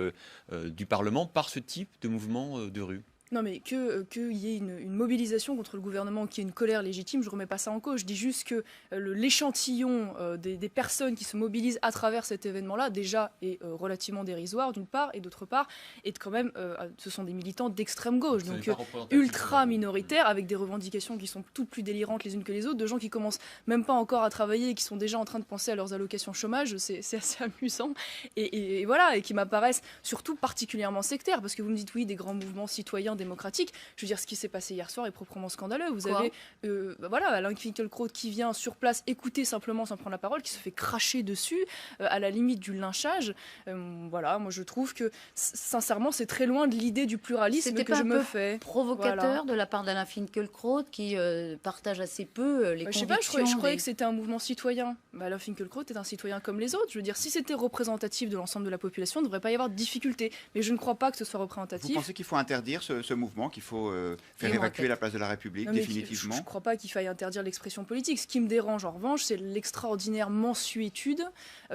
[SPEAKER 6] du Parlement par ce type de mouvement de rue.
[SPEAKER 4] Non, mais qu'il y ait une mobilisation contre le gouvernement, qu'il y ait une colère légitime, je ne remets pas ça en cause. Je dis juste que l'échantillon des personnes qui se mobilisent à travers cet événement-là, déjà, est relativement dérisoire, d'une part, et d'autre part, est quand même, ce sont des militants d'extrême gauche, donc ultra minoritaires, avec des revendications qui sont toutes plus délirantes les unes que les autres, de gens qui commencent même pas encore à travailler et qui sont déjà en train de penser à leurs allocations chômage, c'est assez amusant, et voilà, et qui m'apparaissent surtout particulièrement sectaires, parce que vous me dites, oui, des grands mouvements citoyens, moyens démocratiques. Je veux dire, ce qui s'est passé hier soir est proprement scandaleux. Vous avez Alain Finkielkraut qui vient sur place écouter simplement sans prendre la parole, qui se fait cracher dessus, à la limite du lynchage. Moi je trouve que sincèrement c'est très loin de l'idée du pluralisme que je me fais.
[SPEAKER 3] Provocateur de la part d'Alain Finkielkraut qui partage assez peu les convictions.
[SPEAKER 4] Je croyais que c'était un mouvement citoyen. Alain Finkielkraut est un citoyen comme les autres. Je veux dire, si c'était représentatif de l'ensemble de la population, il ne devrait pas y avoir de difficulté. Mais je ne crois pas que ce soit représentatif.
[SPEAKER 7] Vous pensez qu'il faut interdire ce mouvement, qu'il faut faire évacuer la place de la République définitivement?
[SPEAKER 4] Je ne crois pas qu'il faille interdire l'expression politique. Ce qui me dérange en revanche, c'est l'extraordinaire mansuétude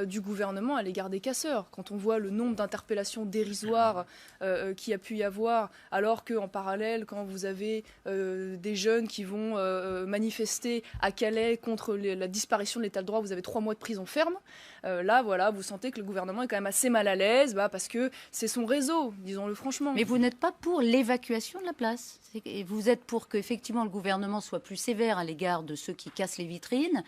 [SPEAKER 4] du gouvernement à l'égard des casseurs. Quand on voit le nombre d'interpellations dérisoires qu'il y a pu y avoir, alors qu'en parallèle, quand vous avez des jeunes qui vont manifester à Calais contre la disparition de l'état de droit, vous avez 3 mois de prison ferme. Là, vous sentez que le gouvernement est quand même assez mal à l'aise, parce que c'est son réseau, disons-le franchement.
[SPEAKER 3] Mais vous n'êtes pas pour l'évacuation de la place. Vous êtes pour qu'effectivement le gouvernement soit plus sévère à l'égard de ceux qui cassent les vitrines,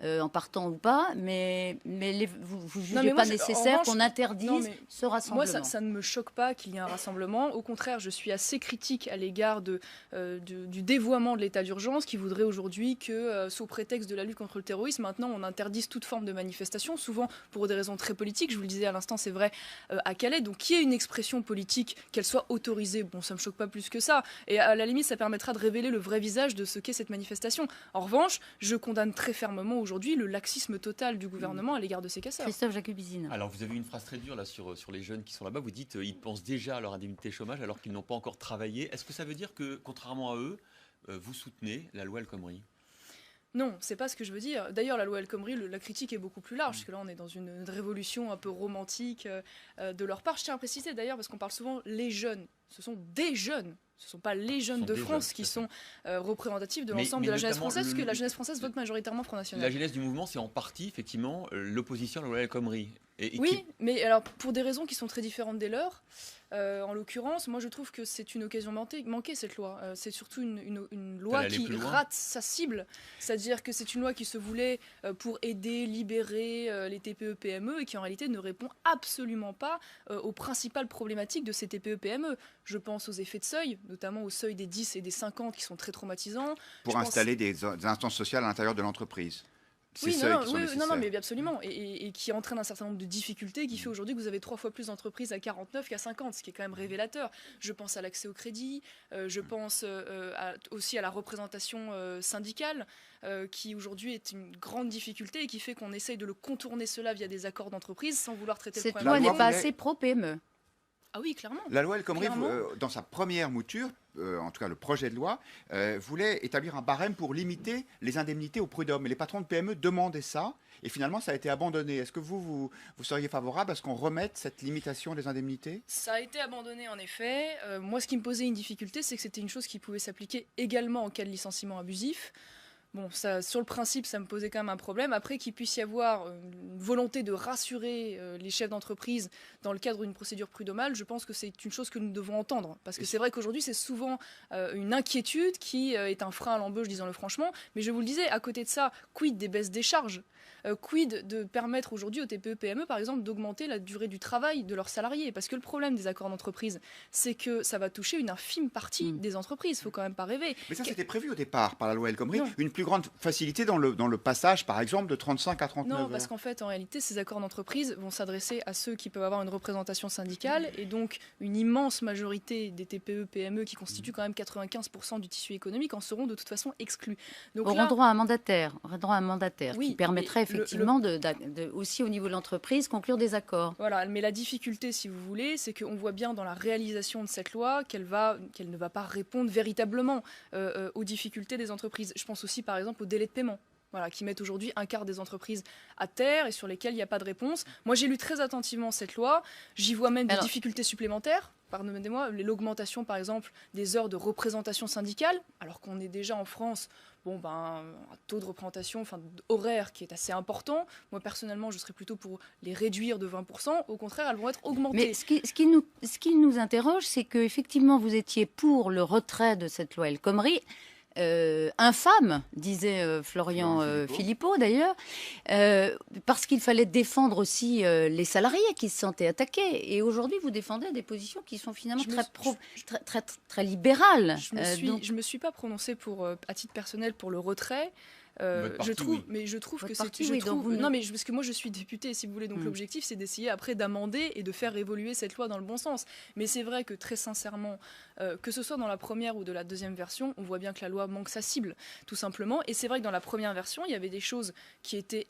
[SPEAKER 3] en partant ou pas, mais vous ne jugez pas nécessaire qu'on interdise ce rassemblement?
[SPEAKER 4] Moi, ça ne me choque pas qu'il y ait un rassemblement. Au contraire, je suis assez critique à l'égard du dévoiement de l'état d'urgence qui voudrait aujourd'hui que, sous prétexte de la lutte contre le terrorisme, maintenant on interdise toute forme de manifestation, souvent pour des raisons très politiques. Je vous le disais à l'instant, c'est vrai à Calais. Donc qu'il y ait une expression politique, qu'elle soit autorisée, ça ne me choque pas plus que ça. Et à la limite, ça permettra de révéler le vrai visage de ce qu'est cette manifestation. En revanche, je condamne très fermement aujourd'hui le laxisme total du gouvernement à l'égard de ces casseurs.
[SPEAKER 3] Christophe Jacubizine.
[SPEAKER 6] Alors vous avez une phrase très dure là sur les jeunes qui sont là-bas. Vous dites ils pensent déjà à leur indemnité chômage alors qu'ils n'ont pas encore travaillé. Est-ce que ça veut dire que, contrairement à eux, vous soutenez la loi El Khomri?
[SPEAKER 4] Non, c'est pas ce que je veux dire. D'ailleurs, la loi El Khomri, la critique est beaucoup plus large, parce que là, on est dans une révolution un peu romantique de leur part. Je tiens à préciser d'ailleurs, parce qu'on parle souvent les jeunes. Ce sont des jeunes. Ce ne sont pas les jeunes de France qui sont représentatifs de l'ensemble de la jeunesse française, parce que la jeunesse française vote majoritairement Front National.
[SPEAKER 6] La jeunesse du mouvement, c'est en partie, effectivement, l'opposition à la loi El Khomri.
[SPEAKER 4] Mais alors, pour des raisons qui sont très différentes des leurs, en l'occurrence, moi je trouve que c'est une occasion manquée, cette loi. C'est surtout une loi qui rate sa cible. C'est-à-dire que c'est une loi qui se voulait pour aider, libérer les TPE-PME et qui en réalité ne répond absolument pas aux principales problématiques de ces TPE-PME. Je pense aux effets de seuil, notamment au seuil des 10 et des 50 qui sont très traumatisants.
[SPEAKER 7] Pour installer des instances sociales à l'intérieur de l'entreprise.
[SPEAKER 4] Non, mais absolument. Et qui entraîne un certain nombre de difficultés qui fait aujourd'hui que vous avez 3 fois plus d'entreprises à 49 qu'à 50, ce qui est quand même révélateur. Je pense à l'accès au crédit, je pense aussi à la représentation syndicale, qui aujourd'hui est une grande difficulté et qui fait qu'on essaye de le contourner cela via des accords d'entreprise sans vouloir traiter le problème.
[SPEAKER 3] Cette loi n'est pas assez pro-PME.
[SPEAKER 4] Ah oui, clairement.
[SPEAKER 7] La loi El Khomri, dans sa première mouture, en tout cas le projet de loi, voulait établir un barème pour limiter les indemnités aux prud'hommes. Et les patrons de PME demandaient ça, et finalement ça a été abandonné. Est-ce que vous seriez favorable à ce qu'on remette cette limitation des indemnités?
[SPEAKER 4] Ça a été abandonné en effet. Moi, ce qui me posait une difficulté, c'est que c'était une chose qui pouvait s'appliquer également en cas de licenciement abusif. Ça, sur le principe, ça me posait quand même un problème. Après, qu'il puisse y avoir une volonté de rassurer les chefs d'entreprise dans le cadre d'une procédure prud'homale, je pense que c'est une chose que nous devons entendre. Parce que c'est vrai qu'aujourd'hui, c'est souvent une inquiétude qui est un frein à l'embauche, disons-le franchement. Mais je vous le disais, à côté de ça, quid des baisses des charges ? Quid de permettre aujourd'hui aux TPE-PME, par exemple, d'augmenter la durée du travail de leurs salariés? Parce que le problème des accords d'entreprise, c'est que ça va toucher une infime partie des entreprises. Il ne faut quand même pas rêver.
[SPEAKER 7] Mais ça, c'était prévu au départ par la loi El Khomri. Une plus grande facilité dans le passage, par exemple, de 35 à 39 heures.
[SPEAKER 4] Non, parce qu'en fait, en réalité, ces accords d'entreprise vont s'adresser à ceux qui peuvent avoir une représentation syndicale. Et donc, une immense majorité des TPE-PME, qui constituent quand même 95% du tissu économique, en seront de toute façon exclus. Donc,
[SPEAKER 3] auront droit à un mandataire, qui permettrait effectivement aussi au niveau de l'entreprise conclure des accords.
[SPEAKER 4] Voilà, mais la difficulté, si vous voulez, c'est qu'on voit bien dans la réalisation de cette loi qu'elle ne va pas répondre véritablement aux difficultés des entreprises. Je pense aussi par exemple aux délais de paiement. Qui mettent aujourd'hui un quart des entreprises à terre et sur lesquelles il n'y a pas de réponse. Moi, j'ai lu très attentivement cette loi. J'y vois même des difficultés supplémentaires. Pardonnez-moi, l'augmentation, par exemple, des heures de représentation syndicale, alors qu'on est déjà en France, un taux de représentation, horaire qui est assez important. Moi, personnellement, je serais plutôt pour les réduire de 20%. Au contraire, elles vont être augmentées.
[SPEAKER 3] Mais ce qui nous interroge, c'est qu'effectivement, vous étiez pour le retrait de cette loi El Khomri. infâme, disait Florian Philippot d'ailleurs, parce qu'il fallait défendre aussi les salariés qui se sentaient attaqués. Et aujourd'hui, vous défendez des positions qui sont finalement très libérales.
[SPEAKER 4] Je me suis pas prononcée à titre personnel pour le retrait. Je trouve que c'est non mais parce que moi je suis députée, si vous voulez, donc l'objectif c'est d'essayer après d'amender et de faire évoluer cette loi dans le bon sens. Mais c'est vrai que très sincèrement, que ce soit dans la première ou de la deuxième version, on voit bien que la loi manque sa cible, tout simplement. Et c'est vrai que dans la première version, il y avait des choses qui étaient,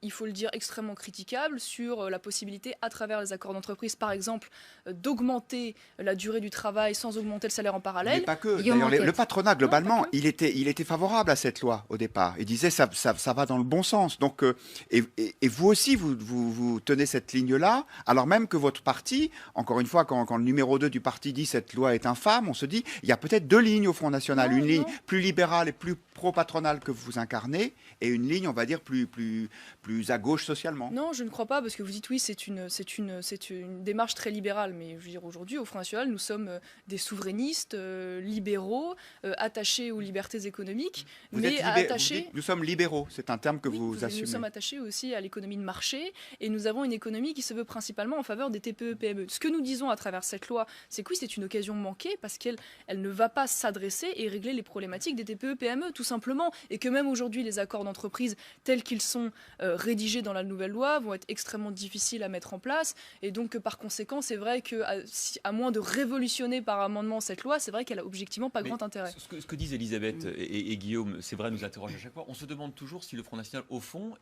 [SPEAKER 4] il faut le dire, extrêmement critiquable sur la possibilité, à travers les accords d'entreprise, par exemple, d'augmenter la durée du travail sans augmenter le salaire en parallèle.
[SPEAKER 7] Mais pas que. D'ailleurs, le patronat, globalement, il était favorable à cette loi au départ. Il disait ça va dans le bon sens. Donc, et vous aussi, vous tenez cette ligne-là, alors même que votre parti, encore une fois, quand le numéro 2 du parti dit cette loi est infâme, on se dit, il y a peut-être deux lignes au Front National. Une ligne plus libérale et plus pro-patronale que vous incarnez, et une ligne, on va dire, plus à gauche socialement.
[SPEAKER 4] Non, je ne crois pas, parce que vous dites oui, c'est une démarche très libérale, mais je veux dire, aujourd'hui, au Front National, nous sommes des souverainistes, libéraux, attachés aux libertés économiques,
[SPEAKER 7] nous sommes libéraux, c'est un terme que vous assumez.
[SPEAKER 4] Nous sommes attachés aussi à l'économie de marché, et nous avons une économie qui se veut principalement en faveur des TPE-PME. Ce que nous disons à travers cette loi, c'est que oui, c'est une occasion manquée, parce qu'elle ne va pas s'adresser et régler les problématiques des TPE-PME, tout simplement, et que même aujourd'hui, les accords d'entreprise tels qu'ils sont rédigés dans la nouvelle loi vont être extrêmement difficiles à mettre en place, et donc par conséquent c'est vrai qu'à moins de révolutionner par amendement cette loi, c'est vrai qu'elle a objectivement pas grand intérêt.
[SPEAKER 6] Ce que disent Elisabeth et Guillaume, c'est vrai, nous interroge à chaque fois. On se demande toujours si le Front National au fond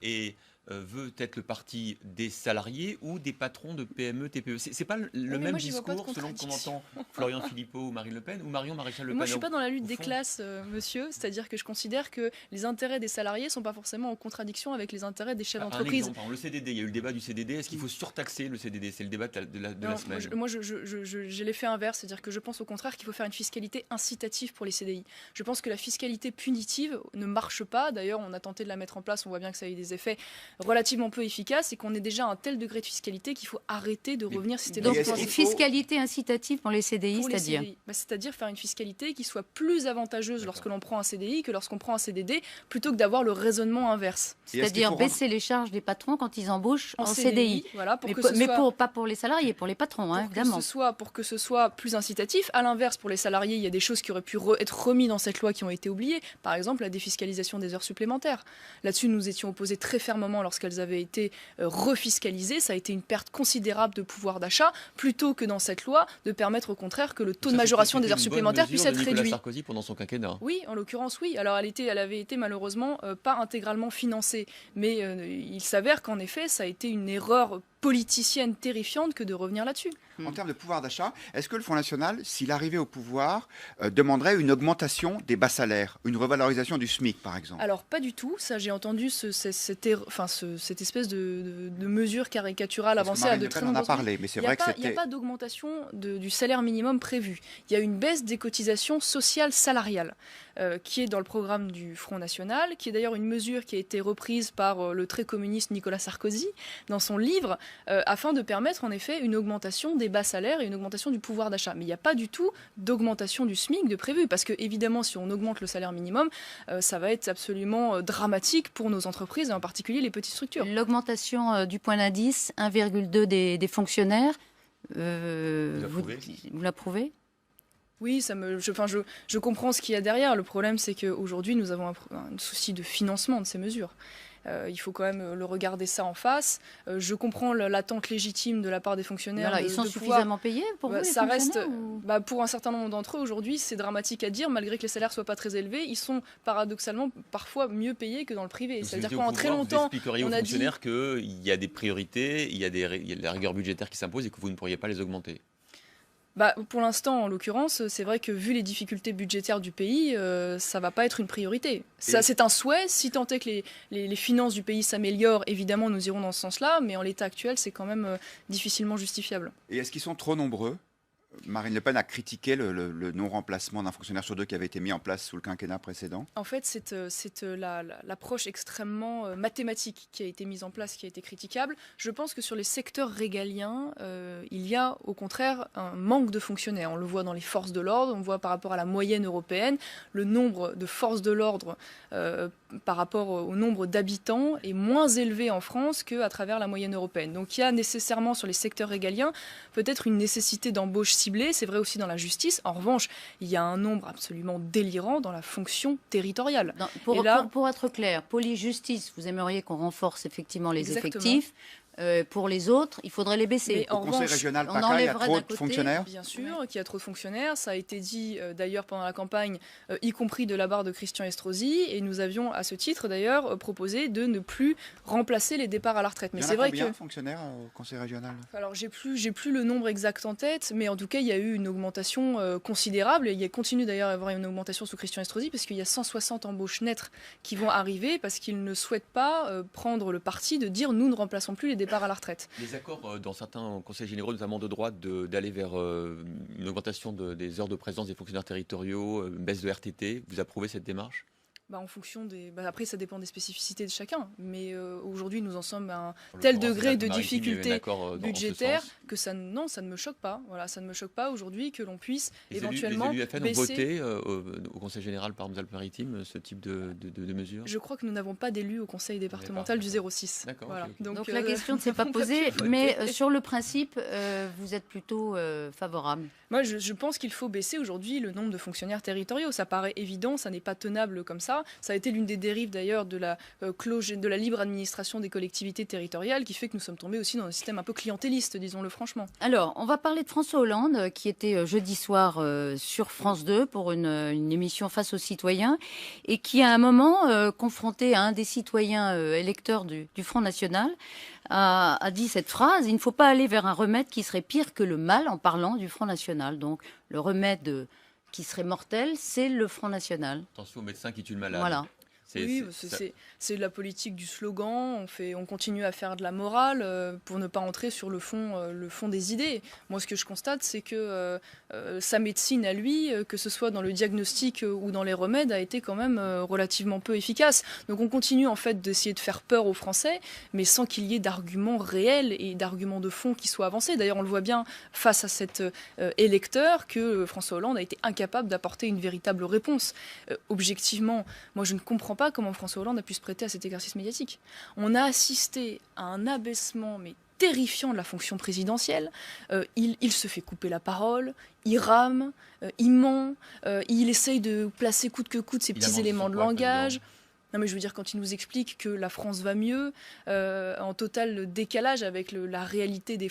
[SPEAKER 6] veut être le parti des salariés ou des patrons de PME, TPE. C'est pas le même discours selon qu'on entend Florian Philippot ou Marine Le Pen ou Marion Maréchal Le Pen.
[SPEAKER 4] Moi je suis pas dans la lutte des classes, monsieur, c'est-à-dire que je considère que les intérêts des salariés sont pas forcément en contradiction avec les intérêts des chefs d'entreprise.
[SPEAKER 6] Un exemple, le CDD, il y a eu le débat du CDD, est-ce qu'il faut surtaxer le CDD? C'est le débat de la semaine.
[SPEAKER 4] Moi j'ai l'effet inverse, c'est-à-dire que je pense au contraire qu'il faut faire une fiscalité incitative pour les CDI. Je pense que la fiscalité punitive ne marche pas, d'ailleurs on a tenté de la mettre en place, on voit bien que ça a eu des effets relativement peu efficaces et qu'on est déjà à un tel degré de fiscalité qu'il faut arrêter de revenir systématiquement.
[SPEAKER 3] Donc fiscalité incitative pour les CDI, c'est-à-dire
[SPEAKER 4] c'est-à-dire faire une fiscalité qui soit plus avantageuse lorsque l'on prend un CDI que lorsqu'on prend un CDD, plutôt que d'avoir le raisonnement inverse.
[SPEAKER 3] C'est-à-dire baisser les charges des patrons quand ils embauchent en CDI.
[SPEAKER 4] Voilà,
[SPEAKER 3] pas pour les salariés, pour les patrons, évidemment.
[SPEAKER 4] Pour que ce soit plus incitatif. À l'inverse, pour les salariés, il y a des choses qui auraient pu être remises dans cette loi qui ont été oubliées. Par exemple, la défiscalisation des heures supplémentaires. Là-dessus, nous étions opposés très fermement lorsqu'elles avaient été refiscalisées. Ça a été une perte considérable de pouvoir d'achat, plutôt que dans cette loi de permettre au contraire que le taux de majoration des heures supplémentaires puisse être réduit.
[SPEAKER 6] Nicolas Sarkozy pendant son quinquennat.
[SPEAKER 4] Oui, en l'occurrence, oui. Alors, elle avait été malheureusement pas intégralement financée. Mais il s'avère qu'en effet, ça a été une erreur politicienne terrifiante que de revenir là-dessus.
[SPEAKER 7] En termes de pouvoir d'achat, est-ce que le Front National, s'il arrivait au pouvoir, demanderait une augmentation des bas salaires, une revalorisation du SMIC, par exemple?
[SPEAKER 4] Alors, pas du tout. Ça, j'ai entendu cette espèce de mesure caricaturale avancée à de très nombreuses...
[SPEAKER 7] On en a parlé, mais c'est vrai que c'était...
[SPEAKER 4] Il n'y a pas d'augmentation du salaire minimum prévu. Il y a une baisse des cotisations sociales salariales qui est dans le programme du Front National, qui est d'ailleurs une mesure qui a été reprise par le très communiste Nicolas Sarkozy dans son livre, afin de permettre en effet une augmentation des bas salaires et une augmentation du pouvoir d'achat. Mais il n'y a pas du tout d'augmentation du SMIC de prévu, parce que évidemment si on augmente le salaire minimum, ça va être absolument dramatique pour nos entreprises et en particulier les petites structures.
[SPEAKER 3] L'augmentation du point d'indice, 1,2 des fonctionnaires, vous l'approuvez?
[SPEAKER 4] Oui, je comprends ce qu'il y a derrière. Le problème, c'est qu'aujourd'hui, nous avons un souci de financement de ces mesures. Il faut quand même le regarder ça en face. Je comprends l'attente légitime de la part des fonctionnaires.
[SPEAKER 3] Voilà, ils sont suffisamment payés pour vous,
[SPEAKER 4] ça reste, pour un certain nombre d'entre eux, aujourd'hui, c'est dramatique à dire, malgré que les salaires ne soient pas très élevés, ils sont paradoxalement parfois mieux payés que dans le privé. C'est-à-dire que pendant très longtemps,
[SPEAKER 6] on a dit qu'il y a des priorités, il y a la rigueur budgétaire qui s'impose et que vous ne pourriez pas les augmenter.
[SPEAKER 4] Pour l'instant, en l'occurrence, c'est vrai que vu les difficultés budgétaires du pays, ça ne va pas être une priorité. C'est un souhait. Si tant est que les finances du pays s'améliorent, évidemment, nous irons dans ce sens-là. Mais en l'état actuel, c'est quand même difficilement justifiable.
[SPEAKER 7] Et est-ce qu'ils sont trop nombreux, Marine Le Pen a critiqué le non-remplacement d'un fonctionnaire sur deux qui avait été mis en place sous le quinquennat précédent.
[SPEAKER 4] En fait, c'est l'approche extrêmement mathématique qui a été mise en place, qui a été critiquable. Je pense que sur les secteurs régaliens, il y a au contraire un manque de fonctionnaires. On le voit dans les forces de l'ordre, on voit par rapport à la moyenne européenne, le nombre de forces de l'ordre par rapport au nombre d'habitants est moins élevé en France qu'à travers la moyenne européenne. Donc il y a nécessairement sur les secteurs régaliens peut-être une nécessité d'embauche ciblée, c'est vrai aussi dans la justice. En revanche, il y a un nombre absolument délirant dans la fonction territoriale.
[SPEAKER 3] Pour être clair, police-justice, vous aimeriez qu'on renforce effectivement les effectifs. Pour les autres, il faudrait les baisser.
[SPEAKER 7] Au conseil régional PACA, il y a trop de fonctionnaires.
[SPEAKER 4] Bien sûr qu'il y a trop de fonctionnaires. Ça a été dit d'ailleurs pendant la campagne, y compris de la barre de Christian Estrosi. Et nous avions à ce titre d'ailleurs proposé de ne plus remplacer les départs à la retraite.
[SPEAKER 7] Mais c'est vrai combien de fonctionnaires au conseil régional?
[SPEAKER 4] Alors j'ai plus le nombre exact en tête, mais en tout cas il y a eu une augmentation considérable. Et il continue d'ailleurs à y avoir une augmentation sous Christian Estrosi parce qu'il y a 160 embauches nettes qui vont arriver parce qu'ils ne souhaitent pas prendre le parti de dire nous ne remplaçons plus les départs à la retraite.
[SPEAKER 6] Les accords dans certains conseils généraux, notamment de droite, d'aller vers une augmentation des heures de présence des fonctionnaires territoriaux, une baisse de RTT, vous approuvez cette démarche ?
[SPEAKER 4] En fonction des... après, ça dépend des spécificités de chacun. Mais aujourd'hui, nous en sommes à un tel degré de difficulté budgétaire que ça ne me choque pas. Voilà, ça ne me choque pas aujourd'hui que l'on puisse éventuellement
[SPEAKER 6] les élus FN
[SPEAKER 4] baisser...
[SPEAKER 6] ont voté au Conseil général par Alpes-Maritimes ce type de mesures.
[SPEAKER 4] Je crois que nous n'avons pas d'élus au Conseil départemental du 06.
[SPEAKER 6] D'accord.
[SPEAKER 4] Voilà.
[SPEAKER 6] Okay.
[SPEAKER 3] Donc la question ne s'est pas posée, mais sur le principe, vous êtes plutôt favorable.
[SPEAKER 4] Moi, je pense qu'il faut baisser aujourd'hui le nombre de fonctionnaires territoriaux. Ça paraît évident, ça n'est pas tenable comme ça. Ça a été l'une des dérives d'ailleurs de la libre administration des collectivités territoriales qui fait que nous sommes tombés aussi dans un système un peu clientéliste, disons-le franchement.
[SPEAKER 3] Alors, on va parler de François Hollande qui était jeudi soir sur France 2 pour une émission Face aux citoyens et qui à un moment, confronté à un des citoyens électeurs du Front National, a dit cette phrase: il ne faut pas aller vers un remède qui serait pire que le mal, en parlant du Front National. Donc le remède qui serait mortel, c'est le Front National.
[SPEAKER 6] Attention aux médecins qui tuent le malade.
[SPEAKER 3] Voilà.
[SPEAKER 4] C'est de la politique du slogan, on continue à faire de la morale pour ne pas entrer sur le fond des idées. Moi, ce que je constate, c'est que sa médecine à lui, que ce soit dans le diagnostic ou dans les remèdes, a été quand même relativement peu efficace. Donc on continue en fait d'essayer de faire peur aux Français, mais sans qu'il y ait d'arguments réels et d'arguments de fond qui soient avancés. D'ailleurs, on le voit bien face à cet électeur que François Hollande a été incapable d'apporter une véritable réponse. Objectivement, moi je ne comprends pas comment François Hollande a pu se prêter à cet exercice médiatique. On a assisté à un abaissement terrifiant de la fonction présidentielle. Il se fait couper la parole, il rame, il ment, il essaye de placer coûte que coûte ses petits éléments de langage. Non mais je veux dire, quand il nous explique que la France va mieux, en total décalage avec la réalité des